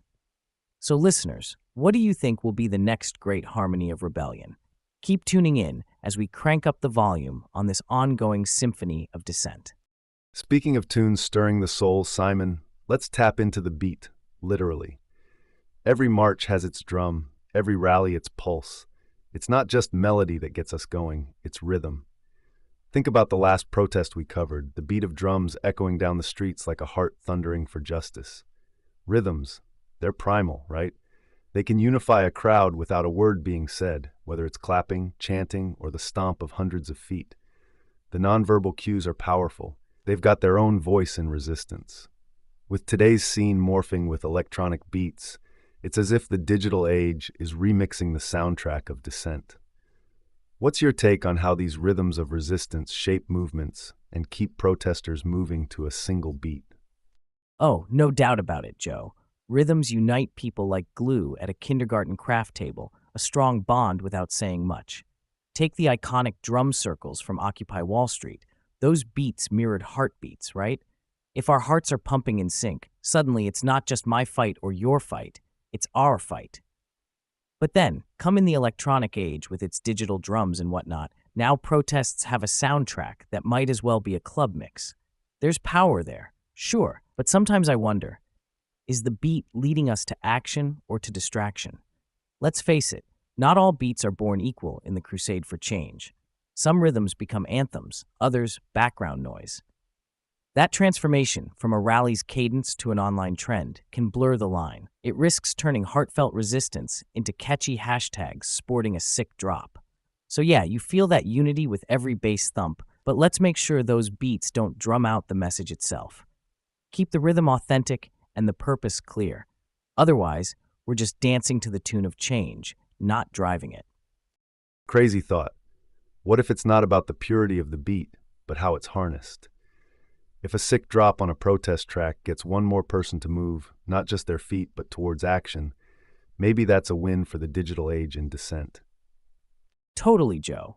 So listeners, what do you think will be the next great harmony of rebellion? Keep tuning in as we crank up the volume on this ongoing symphony of dissent. Speaking of tunes stirring the soul, Simon, let's tap into the beat, literally. Every march has its drum, every rally its pulse. It's not just melody that gets us going, it's rhythm. Think about the last protest we covered, the beat of drums echoing down the streets like a heart thundering for justice. Rhythms, they're primal, right? They can unify a crowd without a word being said, whether it's clapping, chanting, or the stomp of hundreds of feet. The nonverbal cues are powerful. They've got their own voice and resistance. With today's scene morphing with electronic beats, it's as if the digital age is remixing the soundtrack of dissent. What's your take on how these rhythms of resistance shape movements and keep protesters moving to a single beat? Oh, no doubt about it, Joe. Rhythms unite people like glue at a kindergarten craft table, a strong bond without saying much. Take the iconic drum circles from Occupy Wall Street. Those beats mirrored heartbeats, right? If our hearts are pumping in sync, suddenly it's not just my fight or your fight, it's our fight. But then, come in the electronic age with its digital drums and whatnot, now protests have a soundtrack that might as well be a club mix. There's power there, sure, but sometimes I wonder, is the beat leading us to action or to distraction? Let's face it, Not all beats are born equal in the crusade for change. Some rhythms become anthems, others background noise. That transformation from a rally's cadence to an online trend can blur the line. It risks turning heartfelt resistance into catchy hashtags sporting a sick drop. So yeah, you feel that unity with every bass thump, but let's make sure those beats don't drum out the message itself. Keep the rhythm authentic and the purpose clear. Otherwise, we're just dancing to the tune of change, not driving it. Crazy thought. What if it's not about the purity of the beat, but how it's harnessed? If a sick drop on a protest track gets one more person to move, not just their feet, but towards action, maybe that's a win for the digital age in descent. Totally, Joe.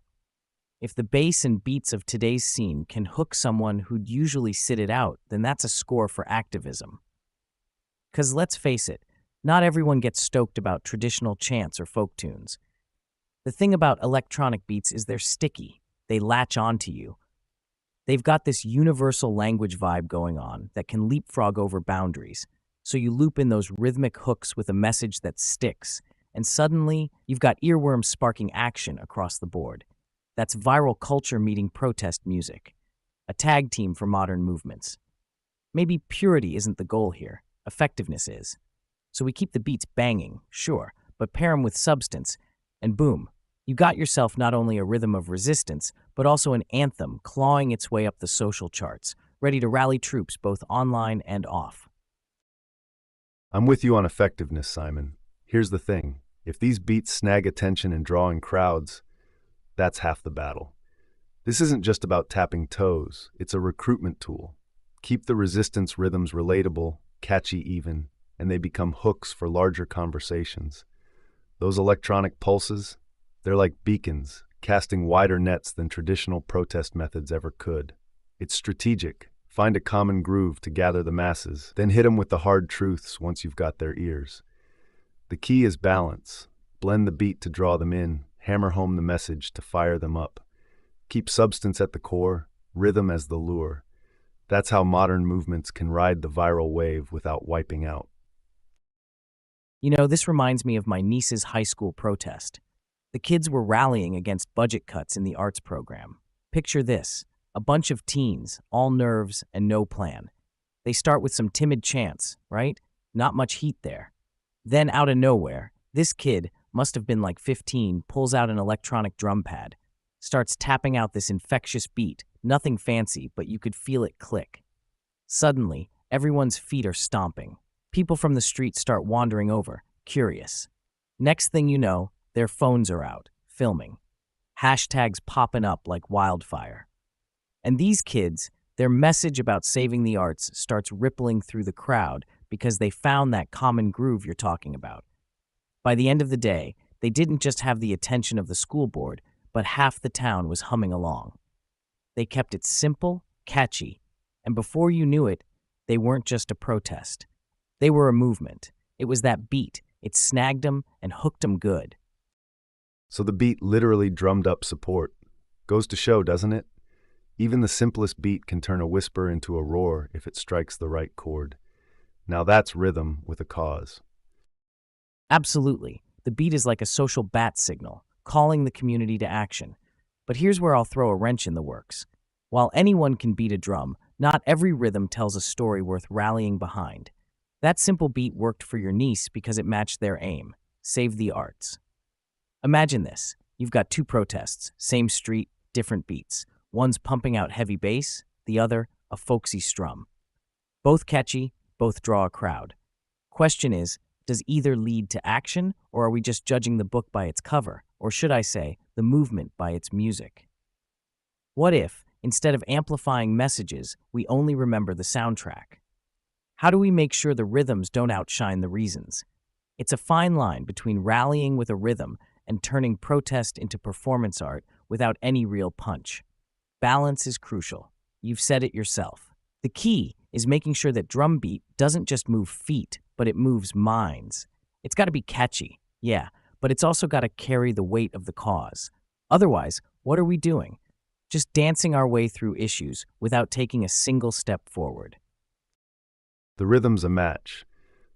If the bass and beats of today's scene can hook someone who'd usually sit it out, then that's a score for activism. 'Cause let's face it, not everyone gets stoked about traditional chants or folk tunes. The thing about electronic beats is they're sticky. They latch onto you. They've got this universal language vibe going on that can leapfrog over boundaries. So you loop in those rhythmic hooks with a message that sticks, and suddenly you've got earworms sparking action across the board. That's viral culture meeting protest music, a tag team for modern movements. Maybe purity isn't the goal here, effectiveness is. So we keep the beats banging, sure, but pair them with substance, and boom, you got yourself not only a rhythm of resistance, but also an anthem clawing its way up the social charts, ready to rally troops both online and off. I'm with you on effectiveness, Simon. Here's the thing. If these beats snag attention and draw in crowds, that's half the battle. This isn't just about tapping toes, it's a recruitment tool. Keep the resistance rhythms relatable, catchy even, and they become hooks for larger conversations. Those electronic pulses, they're like beacons, casting wider nets than traditional protest methods ever could. It's strategic. Find a common groove to gather the masses, then hit them with the hard truths once you've got their ears. The key is balance. Blend the beat to draw them in, hammer home the message to fire them up. Keep substance at the core, rhythm as the lure. That's how modern movements can ride the viral wave without wiping out. You know, this reminds me of my niece's high school protest. The kids were rallying against budget cuts in the arts program. Picture this, a bunch of teens, all nerves and no plan. They start with some timid chants, right? Not much heat there. Then out of nowhere, this kid, must have been like 15, pulls out an electronic drum pad, starts tapping out this infectious beat, nothing fancy, but you could feel it click. Suddenly, everyone's feet are stomping. People from the street start wandering over, curious. Next thing you know, their phones are out, filming. Hashtags popping up like wildfire. And these kids, their message about saving the arts starts rippling through the crowd because they found that common groove you're talking about. By the end of the day, they didn't just have the attention of the school board, but half the town was humming along. They kept it simple, catchy, and before you knew it, they weren't just a protest. They were a movement. It was that beat. It snagged them and hooked them good. So the beat literally drummed up support. Goes to show, doesn't it? Even the simplest beat can turn a whisper into a roar if it strikes the right chord. Now that's rhythm with a cause. Absolutely. The beat is like a social bat signal, calling the community to action. But here's where I'll throw a wrench in the works. While anyone can beat a drum, not every rhythm tells a story worth rallying behind. That simple beat worked for your niece because it matched their aim: save the arts. Imagine this. You've got two protests, same street, different beats. One's pumping out heavy bass, the other, a folksy strum. Both catchy, both draw a crowd. Question is, does either lead to action, or are we just judging the book by its cover, or should I say, the movement by its music? What if, instead of amplifying messages, we only remember the soundtrack? How do we make sure the rhythms don't outshine the reasons? It's a fine line between rallying with a rhythm and turning protest into performance art without any real punch. Balance is crucial. You've said it yourself. The key is making sure that drum beat doesn't just move feet, but it moves minds. It's got to be catchy, yeah, but it's also got to carry the weight of the cause. Otherwise, what are we doing? Just dancing our way through issues without taking a single step forward. The rhythm's a match,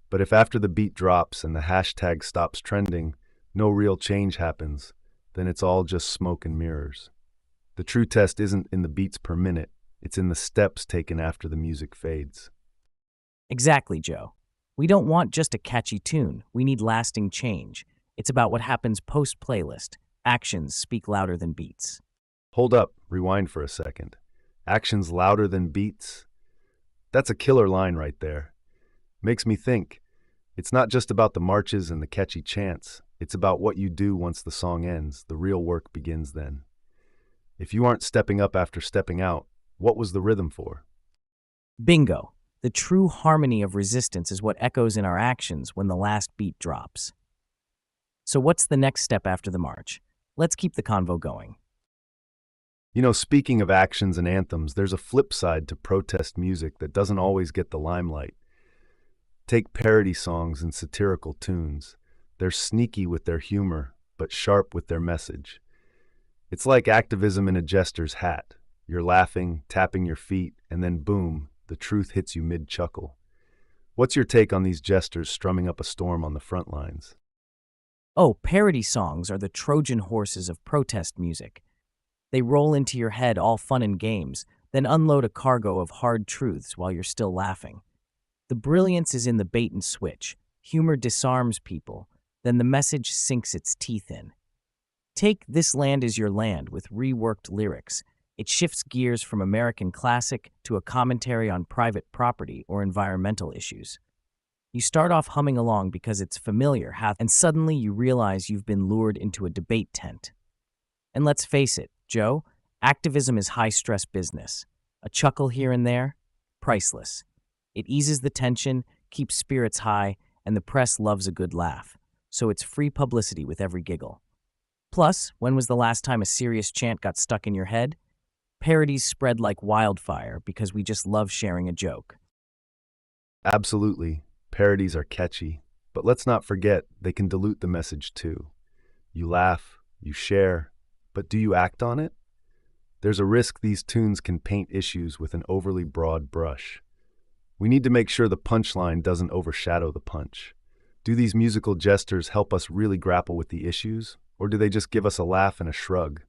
but if after the beat drops and the hashtag stops trending, no real change happens, then it's all just smoke and mirrors. The true test isn't in the beats per minute, it's in the steps taken after the music fades. Exactly, Joe. We don't want just a catchy tune. We need lasting change. It's about what happens post-playlist. Actions speak louder than beats. Hold up, rewind for a second. Actions louder than beats? That's a killer line right there. Makes me think. It's not just about the marches and the catchy chants. It's about what you do once the song ends. The real work begins then. If you aren't stepping up after stepping out, what was the rhythm for? Bingo. The true harmony of resistance is what echoes in our actions when the last beat drops. So what's the next step after the march? Let's keep the convo going. Speaking of actions and anthems, there's a flip side to protest music that doesn't always get the limelight. Take parody songs and satirical tunes. They're sneaky with their humor, but sharp with their message. It's like activism in a jester's hat. You're laughing, tapping your feet, and then boom, the truth hits you mid-chuckle. What's your take on these jesters strumming up a storm on the front lines? Oh, parody songs are the Trojan horses of protest music. They roll into your head all fun and games, then unload a cargo of hard truths while you're still laughing. The brilliance is in the bait and switch. Humor disarms people, then the message sinks its teeth in. Take This Land Is Your Land with reworked lyrics. It shifts gears from American classic to a commentary on private property or environmental issues. You start off humming along because it's familiar, and suddenly you realize you've been lured into a debate tent. And let's face it, Joe, activism is high-stress business. A chuckle here and there, priceless. It eases the tension, keeps spirits high, and the press loves a good laugh. So it's free publicity with every giggle. Plus, when was the last time a serious chant got stuck in your head? Parodies spread like wildfire because we just love sharing a joke. Absolutely. Parodies are catchy, but let's not forget they can dilute the message too. You laugh, you share, but do you act on it? There's a risk these tunes can paint issues with an overly broad brush. We need to make sure the punchline doesn't overshadow the punch. Do these musical jesters help us really grapple with the issues, or do they just give us a laugh and a shrug?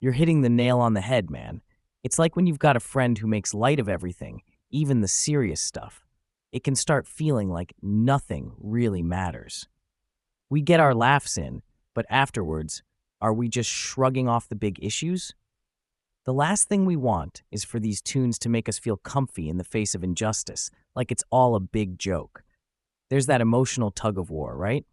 You're hitting the nail on the head, man. It's like when you've got a friend who makes light of everything, even the serious stuff. It can start feeling like nothing really matters. We get our laughs in, but afterwards, are we just shrugging off the big issues? The last thing we want is for these tunes to make us feel comfy in the face of injustice, like it's all a big joke. There's that emotional tug-of-war, right?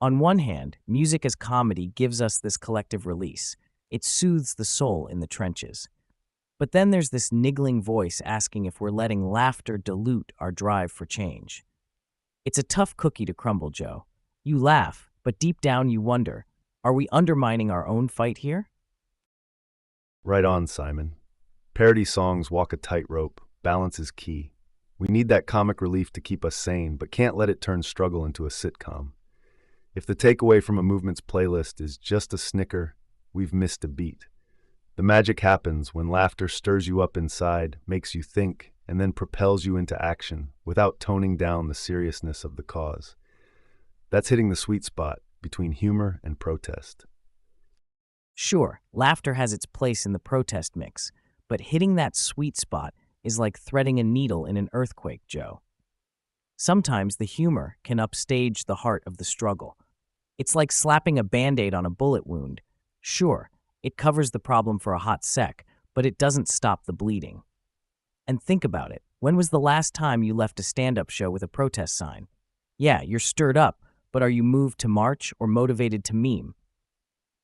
On one hand, music as comedy gives us this collective release. It soothes the soul in the trenches. But then there's this niggling voice asking if we're letting laughter dilute our drive for change. It's a tough cookie to crumble, Joe. You laugh, but deep down you wonder, are we undermining our own fight here? Right on, Simon. Parody songs walk a tightrope. Balance is key. We need that comic relief to keep us sane, but can't let it turn struggle into a sitcom. If the takeaway from a movement's playlist is just a snicker, we've missed a beat. The magic happens when laughter stirs you up inside, makes you think, and then propels you into action without toning down the seriousness of the cause. That's hitting the sweet spot between humor and protest. Sure, laughter has its place in the protest mix, but hitting that sweet spot is like threading a needle in an earthquake, Joe. Sometimes the humor can upstage the heart of the struggle. It's like slapping a Band-Aid on a bullet wound. Sure, it covers the problem for a hot sec, but it doesn't stop the bleeding. And think about it. When was the last time you left a stand-up show with a protest sign? Yeah, you're stirred up, but are you moved to march or motivated to meme?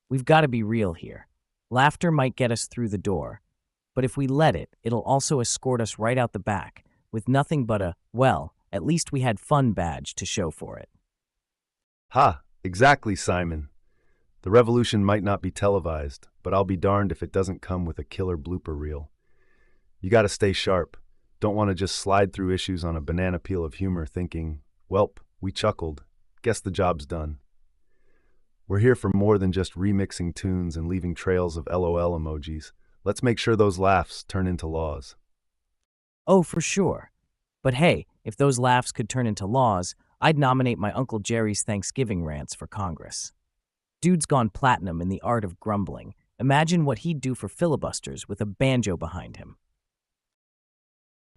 We've got to be real here. Laughter might get us through the door, but if we let it, it'll also escort us right out the back, with nothing but a, well, at least we had fun badge to show for it. Ha! Exactly, Simon. The revolution might not be televised, but I'll be darned if it doesn't come with a killer blooper reel. You gotta stay sharp. Don't want to just slide through issues on a banana peel of humor thinking, welp, we chuckled. Guess the job's done. We're here for more than just remixing tunes and leaving trails of LOL emojis. Let's make sure those laughs turn into laws. Oh, for sure. But hey, if those laughs could turn into laws, I'd nominate my Uncle Jerry's Thanksgiving rants for Congress. Dude's gone platinum in the art of grumbling. Imagine what he'd do for filibusters with a banjo behind him.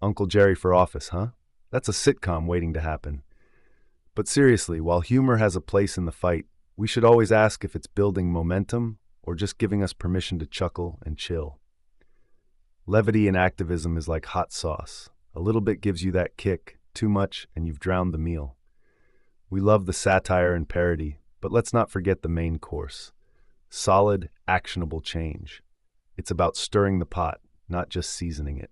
Uncle Jerry for office, huh? That's a sitcom waiting to happen. But seriously, while humor has a place in the fight, we should always ask if it's building momentum or just giving us permission to chuckle and chill. Levity in activism is like hot sauce. A little bit gives you that kick, too much, and you've drowned the meal. We love the satire and parody, but let's not forget the main course. Solid, actionable change. It's about stirring the pot, not just seasoning it.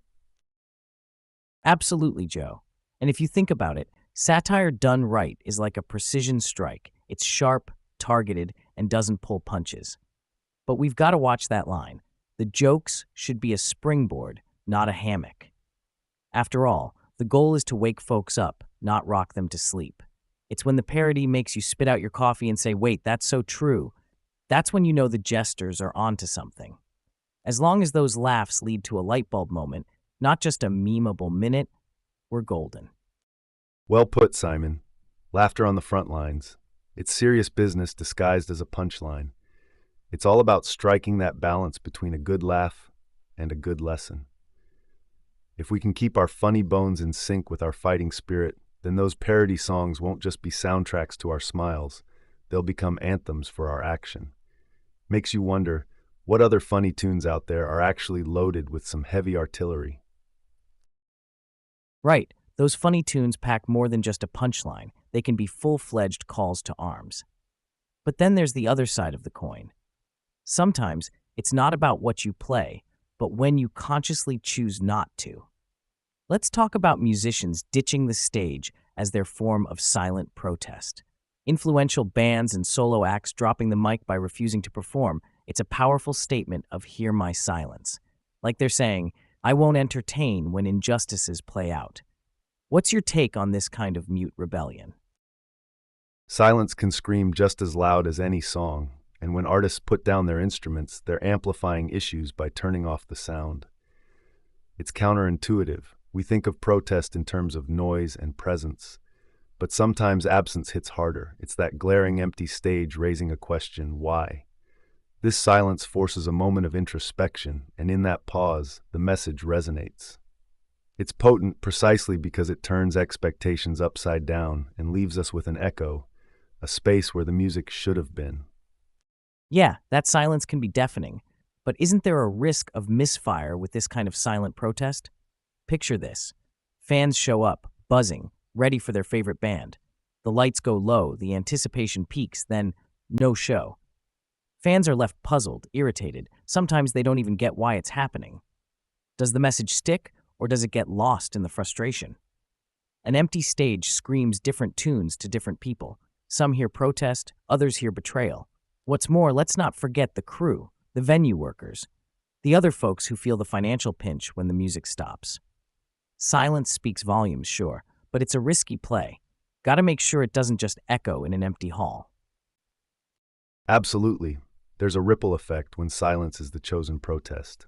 Absolutely, Joe. And if you think about it, satire done right is like a precision strike. It's sharp, targeted, and doesn't pull punches. But we've got to watch that line. The jokes should be a springboard, not a hammock. After all, the goal is to wake folks up, not rock them to sleep. It's when the parody makes you spit out your coffee and say, wait, that's so true. That's when you know the jesters are onto something. As long as those laughs lead to a light bulb moment, not just a memeable minute, we're golden. Well put, Simon. Laughter on the front lines. It's serious business disguised as a punchline. It's all about striking that balance between a good laugh and a good lesson. If we can keep our funny bones in sync with our fighting spirit, then those parody songs won't just be soundtracks to our smiles. They'll become anthems for our action. Makes you wonder, what other funny tunes out there are actually loaded with some heavy artillery? Right, those funny tunes pack more than just a punchline. They can be full-fledged calls to arms. But then there's the other side of the coin. Sometimes it's not about what you play, but when you consciously choose not to. Let's talk about musicians ditching the stage as their form of silent protest. Influential bands and solo acts dropping the mic by refusing to perform. It's a powerful statement of hear my silence. Like they're saying, I won't entertain when injustices play out. What's your take on this kind of mute rebellion? Silence can scream just as loud as any song, and when artists put down their instruments, they're amplifying issues by turning off the sound. It's counterintuitive. We think of protest in terms of noise and presence, but sometimes absence hits harder. It's that glaring empty stage raising a question, why? This silence forces a moment of introspection, and in that pause, the message resonates. It's potent precisely because it turns expectations upside down and leaves us with an echo, a space where the music should have been. Yeah, that silence can be deafening, but isn't there a risk of misfire with this kind of silent protest? Picture this. Fans show up, buzzing, ready for their favorite band. The lights go low, the anticipation peaks, then no show. Fans are left puzzled, irritated. Sometimes they don't even get why it's happening. Does the message stick, or does it get lost in the frustration? An empty stage screams different tunes to different people. Some hear protest, others hear betrayal. What's more, let's not forget the crew, the venue workers, the other folks who feel the financial pinch when the music stops. Silence speaks volumes, sure, but it's a risky play. Gotta make sure it doesn't just echo in an empty hall. Absolutely. There's a ripple effect when silence is the chosen protest.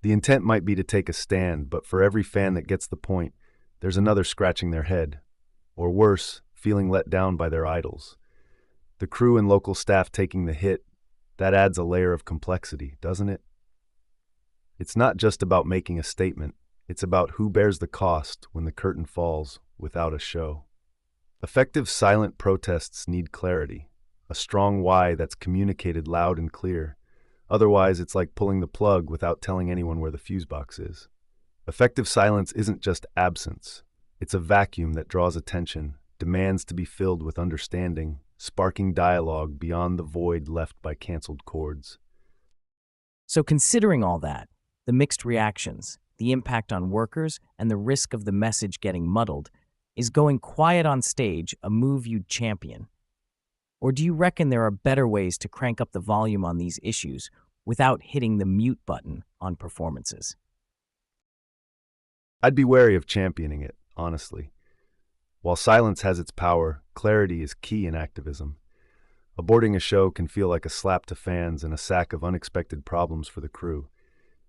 The intent might be to take a stand, but for every fan that gets the point, there's another scratching their head. Or worse, feeling let down by their idols. The crew and local staff taking the hit, that adds a layer of complexity, doesn't it? It's not just about making a statement, it's about who bears the cost when the curtain falls without a show. Effective silent protests need clarity, a strong why that's communicated loud and clear. Otherwise, it's like pulling the plug without telling anyone where the fuse box is. Effective silence isn't just absence. It's a vacuum that draws attention, demands to be filled with understanding, sparking dialogue beyond the void left by canceled chords. So considering all that, the mixed reactions, the impact on workers, and the risk of the message getting muddled, is going quiet on stage a move you'd champion? Or do you reckon there are better ways to crank up the volume on these issues without hitting the mute button on performances? I'd be wary of championing it, honestly. While silence has its power, clarity is key in activism. Aborting a show can feel like a slap to fans and a sack of unexpected problems for the crew.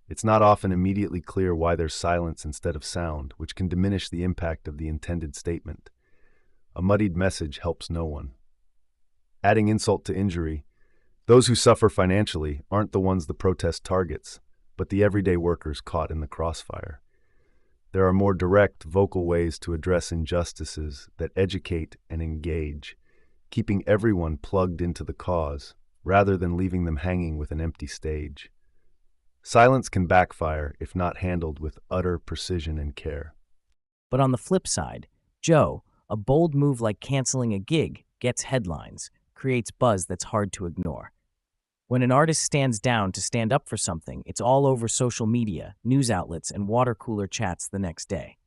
It's not often immediately clear why there's silence instead of sound, which can diminish the impact of the intended statement. A muddied message helps no one. Adding insult to injury, those who suffer financially aren't the ones the protest targets, but the everyday workers caught in the crossfire. There are more direct, vocal ways to address injustices that educate and engage, keeping everyone plugged into the cause, rather than leaving them hanging with an empty stage. Silence can backfire if not handled with utter precision and care. But on the flip side, Joe, a bold move like canceling a gig gets headlines, creates buzz that's hard to ignore. When an artist stands down to stand up for something, it's all over social media, news outlets, and water cooler chats the next day.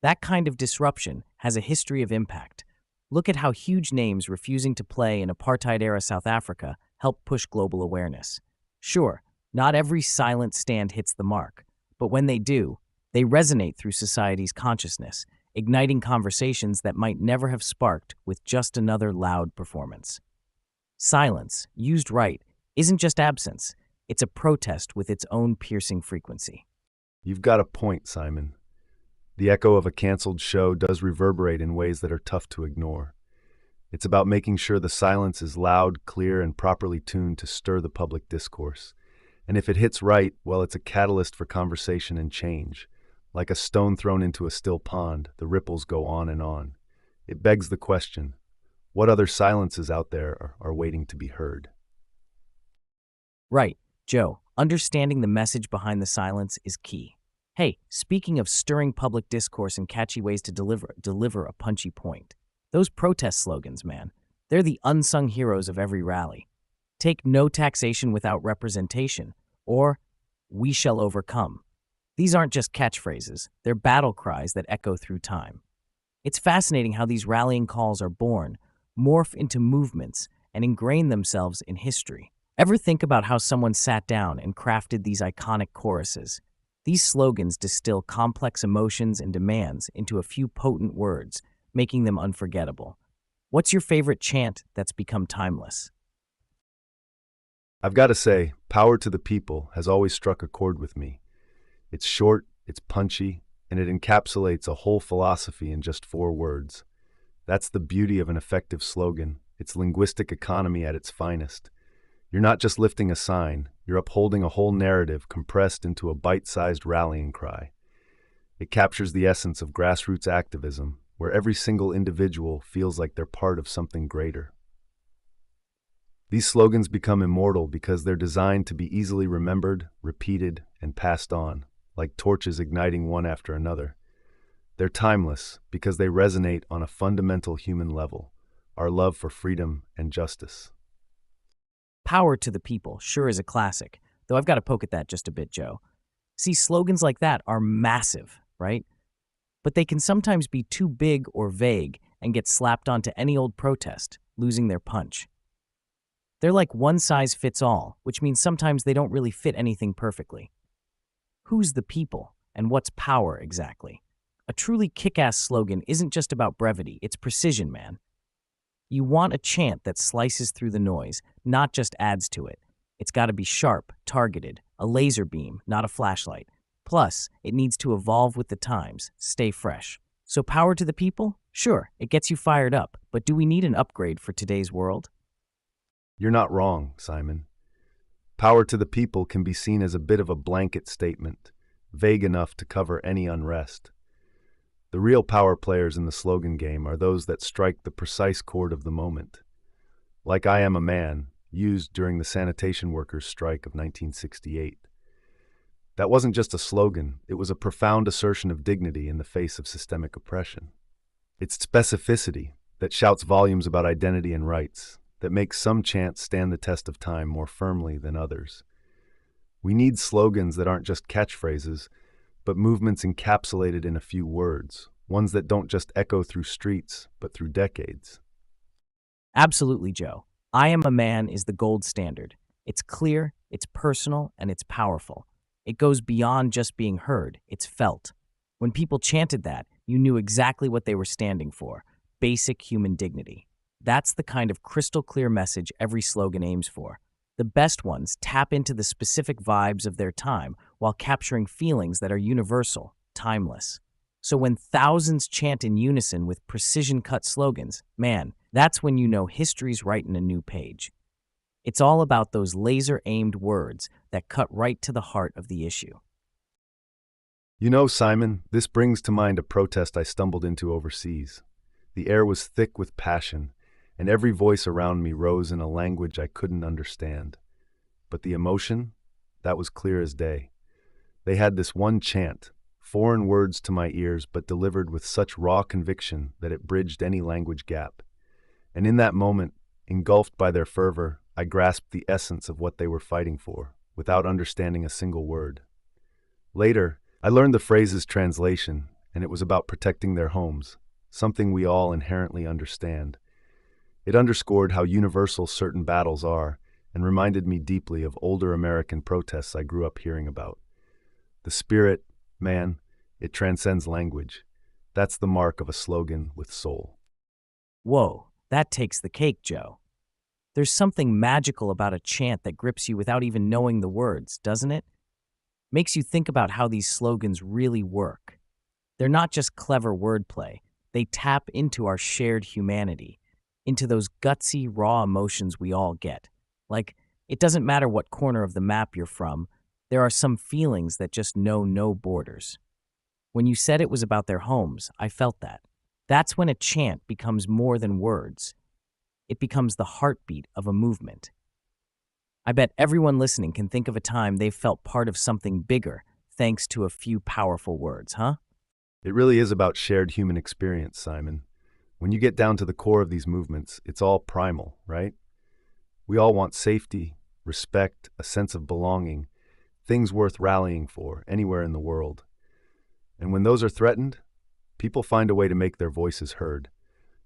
That kind of disruption has a history of impact. Look at how huge names refusing to play in apartheid-era South Africa helped push global awareness. Sure, not every silent stand hits the mark, but when they do, they resonate through society's consciousness, igniting conversations that might never have sparked with just another loud performance. Silence, used right, isn't just absence, it's a protest with its own piercing frequency. You've got a point, Simon. The echo of a canceled show does reverberate in ways that are tough to ignore. It's about making sure the silence is loud, clear, and properly tuned to stir the public discourse. And if it hits right, well, it's a catalyst for conversation and change. Like a stone thrown into a still pond, the ripples go on and on. It begs the question, what other silences out there are waiting to be heard? Right, Joe, understanding the message behind the silence is key. Hey, speaking of stirring public discourse and catchy ways to deliver a punchy point, those protest slogans, man, they're the unsung heroes of every rally. Take no taxation without representation, or we shall overcome. These aren't just catchphrases, they're battle cries that echo through time. It's fascinating how these rallying calls are born, morph into movements, and ingrain themselves in history. Ever think about how someone sat down and crafted these iconic choruses? These slogans distill complex emotions and demands into a few potent words, making them unforgettable. What's your favorite chant that's become timeless? I've got to say, power to the people has always struck a chord with me. It's short, it's punchy, and it encapsulates a whole philosophy in just 4 words. That's the beauty of an effective slogan. It's linguistic economy at its finest. You're not just lifting a sign, you're upholding a whole narrative compressed into a bite-sized rallying cry. It captures the essence of grassroots activism, where every single individual feels like they're part of something greater. These slogans become immortal because they're designed to be easily remembered, repeated, and passed on, like torches igniting one after another. They're timeless because they resonate on a fundamental human level, our love for freedom and justice. Power to the people sure is a classic, though I've got to poke at that just a bit, Joe. See, slogans like that are massive, right? But they can sometimes be too big or vague and get slapped onto any old protest, losing their punch. They're like one size fits all, which means sometimes they don't really fit anything perfectly. Who's the people, and what's power exactly? A truly kick-ass slogan isn't just about brevity, it's precision, man. You want a chant that slices through the noise, not just adds to it. It's got to be sharp, targeted, a laser beam, not a flashlight. Plus, it needs to evolve with the times, stay fresh. So power to the people? Sure, it gets you fired up, but do we need an upgrade for today's world? You're not wrong, Simon. Power to the people can be seen as a bit of a blanket statement, vague enough to cover any unrest. The real power players in the slogan game are those that strike the precise chord of the moment. Like I Am a Man, used during the sanitation workers' strike of 1968. That wasn't just a slogan, it was a profound assertion of dignity in the face of systemic oppression. It's specificity that shouts volumes about identity and rights, that makes some chants stand the test of time more firmly than others. We need slogans that aren't just catchphrases, but movements encapsulated in a few words, ones that don't just echo through streets, but through decades. Absolutely, Joe. I Am a Man is the gold standard. It's clear, it's personal, and it's powerful. It goes beyond just being heard, it's felt. When people chanted that, you knew exactly what they were standing for: basic human dignity. That's the kind of crystal clear message every slogan aims for. The best ones tap into the specific vibes of their time while capturing feelings that are universal, timeless. So when thousands chant in unison with precision-cut slogans, man, that's when you know history's writing a new page. It's all about those laser-aimed words that cut right to the heart of the issue. You know, Simon, this brings to mind a protest I stumbled into overseas. The air was thick with passion, and every voice around me rose in a language I couldn't understand. But the emotion, that was clear as day. They had this one chant, foreign words to my ears, but delivered with such raw conviction that it bridged any language gap. And in that moment, engulfed by their fervor, I grasped the essence of what they were fighting for, without understanding a single word. Later, I learned the phrase's translation, and it was about protecting their homes, something we all inherently understand. It underscored how universal certain battles are, and reminded me deeply of older American protests I grew up hearing about. The spirit, man, it transcends language. That's the mark of a slogan with soul. Whoa, that takes the cake, Joe. There's something magical about a chant that grips you without even knowing the words, doesn't it? Makes you think about how these slogans really work. They're not just clever wordplay. They tap into our shared humanity, into those gutsy, raw emotions we all get. Like, it doesn't matter what corner of the map you're from, there are some feelings that just know no borders. When you said it was about their homes, I felt that. That's when a chant becomes more than words. It becomes the heartbeat of a movement. I bet everyone listening can think of a time they've felt part of something bigger thanks to a few powerful words, huh? It really is about shared human experience, Simon. When you get down to the core of these movements, it's all primal, right? We all want safety, respect, a sense of belonging, things worth rallying for anywhere in the world. And when those are threatened, people find a way to make their voices heard.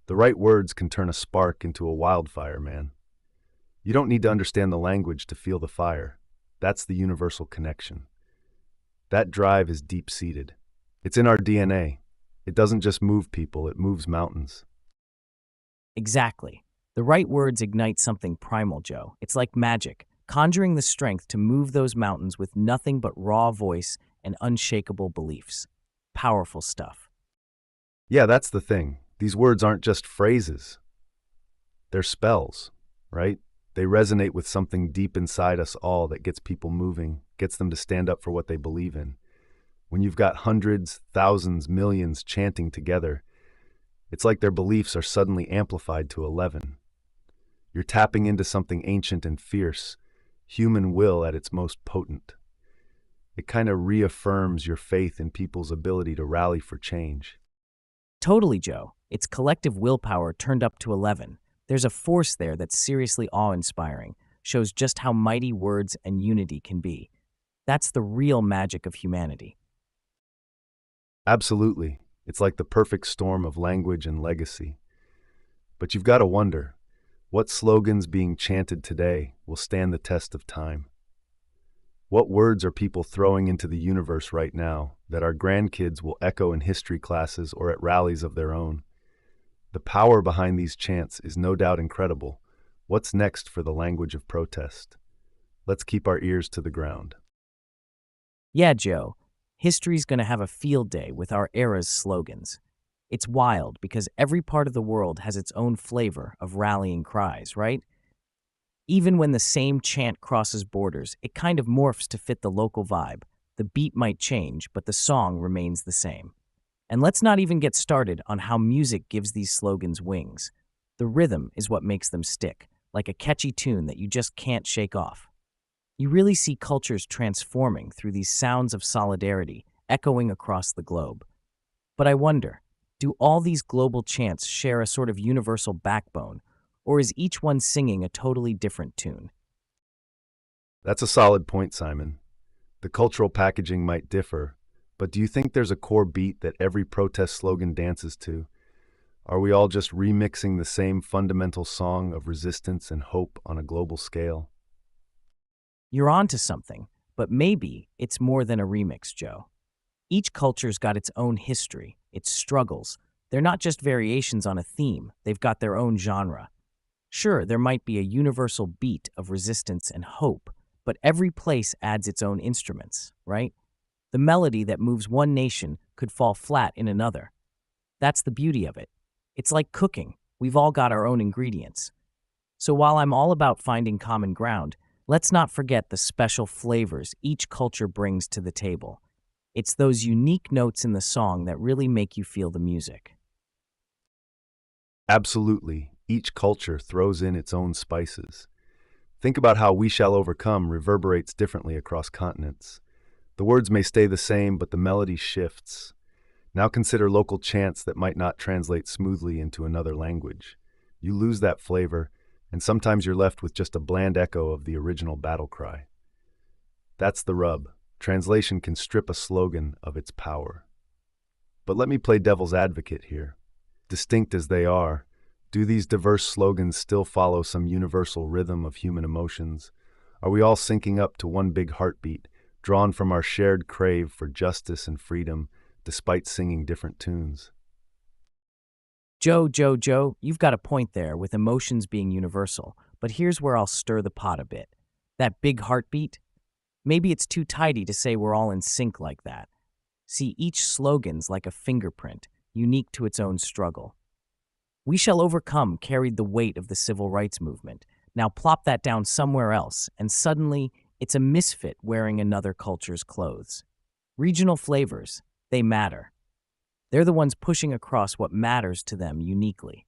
The right words can turn a spark into a wildfire, man. You don't need to understand the language to feel the fire. That's the universal connection. That drive is deep-seated. It's in our DNA. It doesn't just move people, it moves mountains. Exactly. The right words ignite something primal, Joe. It's like magic, conjuring the strength to move those mountains with nothing but raw voice and unshakable beliefs. Powerful stuff. Yeah, that's the thing. These words aren't just phrases. They're spells, right? They resonate with something deep inside us all that gets people moving, gets them to stand up for what they believe in. When you've got hundreds, thousands, millions chanting together, it's like their beliefs are suddenly amplified to 11. You're tapping into something ancient and fierce, human will at its most potent. It kind of reaffirms your faith in people's ability to rally for change. Totally, Joe. It's collective willpower turned up to 11. There's a force there that's seriously awe-inspiring, shows just how mighty words and unity can be. That's the real magic of humanity. Absolutely. It's like the perfect storm of language and legacy. But you've got to wonder, what slogans being chanted today will stand the test of time? What words are people throwing into the universe right now that our grandkids will echo in history classes or at rallies of their own? The power behind these chants is no doubt incredible. What's next for the language of protest? Let's keep our ears to the ground. Yeah, Joe, history's going to have a field day with our era's slogans. It's wild because every part of the world has its own flavor of rallying cries, right? Even when the same chant crosses borders, it kind of morphs to fit the local vibe. The beat might change, but the song remains the same. And let's not even get started on how music gives these slogans wings. The rhythm is what makes them stick, like a catchy tune that you just can't shake off. You really see cultures transforming through these sounds of solidarity echoing across the globe. But I wonder, do all these global chants share a sort of universal backbone, or is each one singing a totally different tune? That's a solid point, Simon. The cultural packaging might differ, but do you think there's a core beat that every protest slogan dances to? Are we all just remixing the same fundamental song of resistance and hope on a global scale? You're onto something, but maybe it's more than a remix, Joe. Each culture's got its own history, its struggles. They're not just variations on a theme, they've got their own genre. Sure, there might be a universal beat of resistance and hope, but every place adds its own instruments, right? The melody that moves one nation could fall flat in another. That's the beauty of it. It's like cooking. We've all got our own ingredients. So while I'm all about finding common ground, let's not forget the special flavors each culture brings to the table. It's those unique notes in the song that really make you feel the music. Absolutely, each culture throws in its own spices. Think about how "We Shall Overcome" reverberates differently across continents. The words may stay the same, but the melody shifts. Now consider local chants that might not translate smoothly into another language. You lose that flavor, and sometimes you're left with just a bland echo of the original battle cry. That's the rub. Translation can strip a slogan of its power. But let me play devil's advocate here. Distinct as they are, do these diverse slogans still follow some universal rhythm of human emotions? Are we all syncing up to one big heartbeat, drawn from our shared crave for justice and freedom, despite singing different tunes? Joe, you've got a point there with emotions being universal, but here's where I'll stir the pot a bit. That big heartbeat? Maybe it's too tidy to say we're all in sync like that. See, each slogan's like a fingerprint, unique to its own struggle. "We Shall Overcome" carried the weight of the civil rights movement. Now plop that down somewhere else, and suddenly it's a misfit wearing another culture's clothes. Regional flavors, they matter. They're the ones pushing across what matters to them uniquely.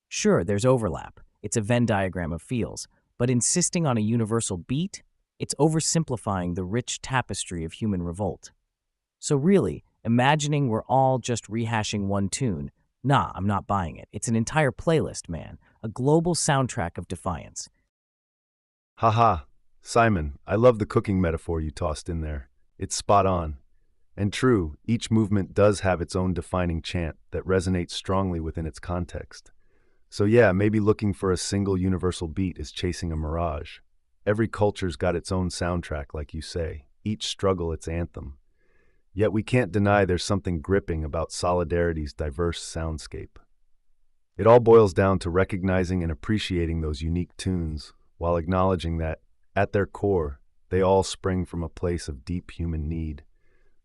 Sure, there's overlap. It's a Venn diagram of feels. But insisting on a universal beat, it's oversimplifying the rich tapestry of human revolt. So really, imagining we're all just rehashing one tune, nah, I'm not buying it. It's an entire playlist, man. A global soundtrack of defiance. Haha, Simon, I love the cooking metaphor you tossed in there. It's spot on. And true, each movement does have its own defining chant that resonates strongly within its context. So yeah, maybe looking for a single universal beat is chasing a mirage. Every culture's got its own soundtrack, like you say, each struggle its anthem. Yet we can't deny there's something gripping about solidarity's diverse soundscape. It all boils down to recognizing and appreciating those unique tunes, while acknowledging that, at their core, they all spring from a place of deep human need.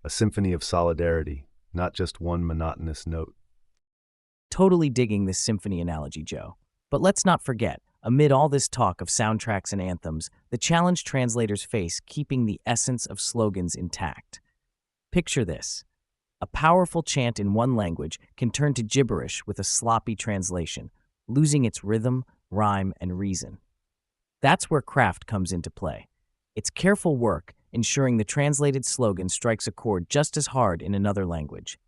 A symphony of solidarity, not just one monotonous note. Totally digging this symphony analogy, Joe. But let's not forget, amid all this talk of soundtracks and anthems, the challenge translators face keeping the essence of slogans intact. Picture this. A powerful chant in one language can turn to gibberish with a sloppy translation, losing its rhythm, rhyme, and reason. That's where craft comes into play. It's careful work ensuring the translated slogan strikes a chord just as hard in another language.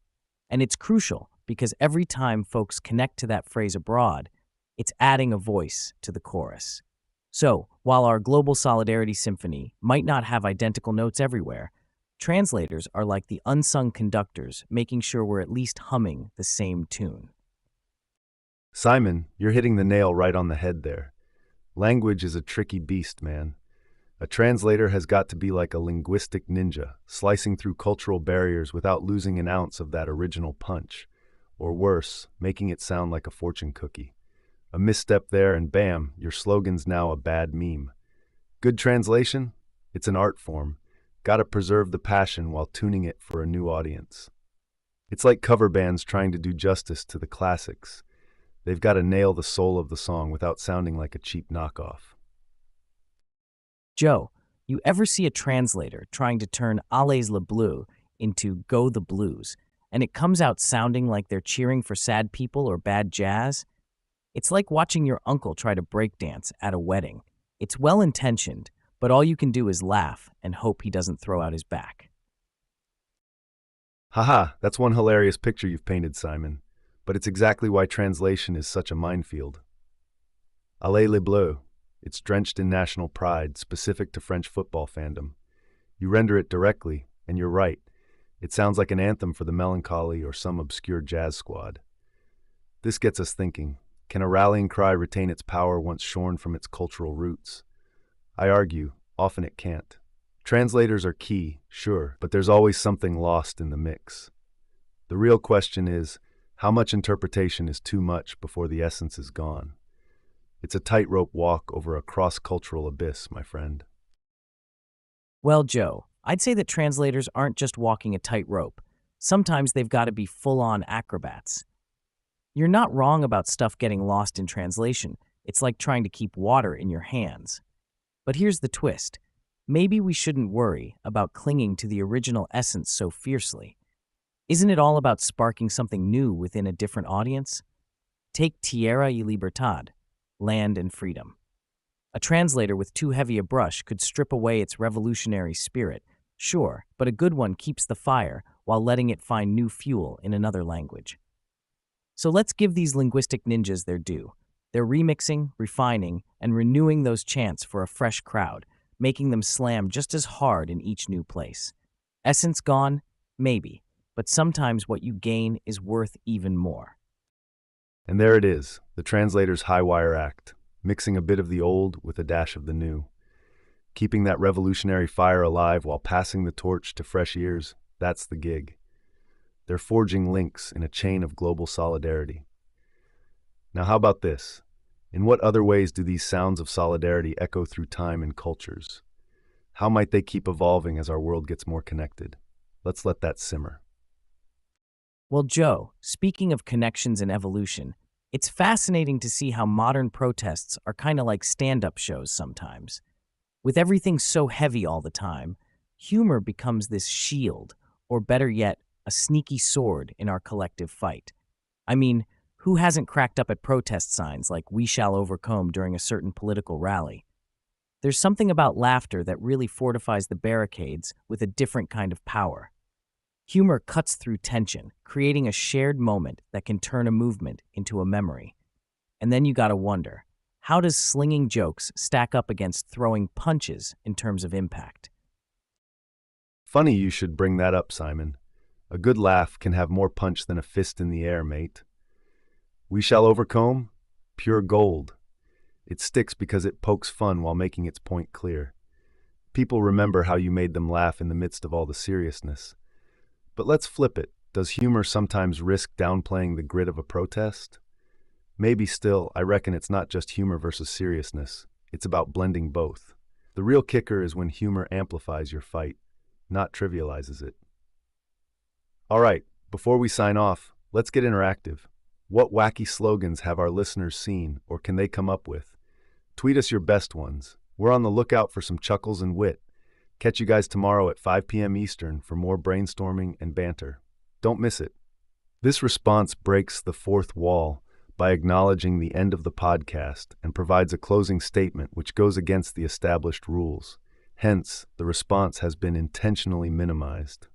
And it's crucial because every time folks connect to that phrase abroad, it's adding a voice to the chorus. So, while our global solidarity symphony might not have identical notes everywhere, translators are like the unsung conductors, making sure we're at least humming the same tune. Simon, you're hitting the nail right on the head there. Language is a tricky beast, man. A translator has got to be like a linguistic ninja, slicing through cultural barriers without losing an ounce of that original punch. Or worse, making it sound like a fortune cookie. A misstep there and bam, your slogan's now a bad meme. Good translation? It's an art form. Gotta preserve the passion while tuning it for a new audience. It's like cover bands trying to do justice to the classics. They've got to nail the soul of the song without sounding like a cheap knockoff. Joe, you ever see a translator trying to turn Allez le Bleu into Go the Blues, and it comes out sounding like they're cheering for sad people or bad jazz? It's like watching your uncle try to breakdance at a wedding. It's well-intentioned, but all you can do is laugh and hope he doesn't throw out his back. Haha, that's one hilarious picture you've painted, Simon. But it's exactly why translation is such a minefield. Allez les Bleus. It's drenched in national pride, specific to French football fandom. You render it directly, and you're right. It sounds like an anthem for the melancholy or some obscure jazz squad. This gets us thinking, can a rallying cry retain its power once shorn from its cultural roots? I argue, often it can't. Translators are key, sure, but there's always something lost in the mix. The real question is, how much interpretation is too much before the essence is gone? It's a tightrope walk over a cross-cultural abyss, my friend. Well, Joe, I'd say that translators aren't just walking a tightrope. Sometimes they've got to be full-on acrobats. You're not wrong about stuff getting lost in translation. It's like trying to keep water in your hands. But here's the twist. Maybe we shouldn't worry about clinging to the original essence so fiercely. Isn't it all about sparking something new within a different audience? Take Tierra y Libertad, land and freedom. A translator with too heavy a brush could strip away its revolutionary spirit, sure, but a good one keeps the fire while letting it find new fuel in another language. So let's give these linguistic ninjas their due. They're remixing, refining, and renewing those chants for a fresh crowd, making them slam just as hard in each new place. Essence gone? Maybe, but sometimes what you gain is worth even more. And there it is, the translator's high wire act, mixing a bit of the old with a dash of the new. Keeping that revolutionary fire alive while passing the torch to fresh ears, that's the gig. They're forging links in a chain of global solidarity. Now how about this? In what other ways do these sounds of solidarity echo through time and cultures? How might they keep evolving as our world gets more connected? Let's let that simmer. Well, Joe, speaking of connections and evolution, it's fascinating to see how modern protests are kind of like stand-up shows sometimes. With everything so heavy all the time, humor becomes this shield, or better yet, a sneaky sword in our collective fight. I mean, who hasn't cracked up at protest signs like "We shall overcome" during a certain political rally? There's something about laughter that really fortifies the barricades with a different kind of power. Humor cuts through tension, creating a shared moment that can turn a movement into a memory. And then you gotta wonder, how does slinging jokes stack up against throwing punches in terms of impact? Funny you should bring that up, Simon. A good laugh can have more punch than a fist in the air, mate. We shall overcome? Pure gold. It sticks because it pokes fun while making its point clear. People remember how you made them laugh in the midst of all the seriousness. But let's flip it. Does humor sometimes risk downplaying the grit of a protest? Maybe still, I reckon it's not just humor versus seriousness. It's about blending both. The real kicker is when humor amplifies your fight, not trivializes it. All right, before we sign off, let's get interactive. What wacky slogans have our listeners seen, or can they come up with? Tweet us your best ones. We're on the lookout for some chuckles and wit. Catch you guys tomorrow at 5 p.m. Eastern for more brainstorming and banter. Don't miss it. This response breaks the fourth wall by acknowledging the end of the podcast and provides a closing statement which goes against the established rules. Hence, the response has been intentionally minimized.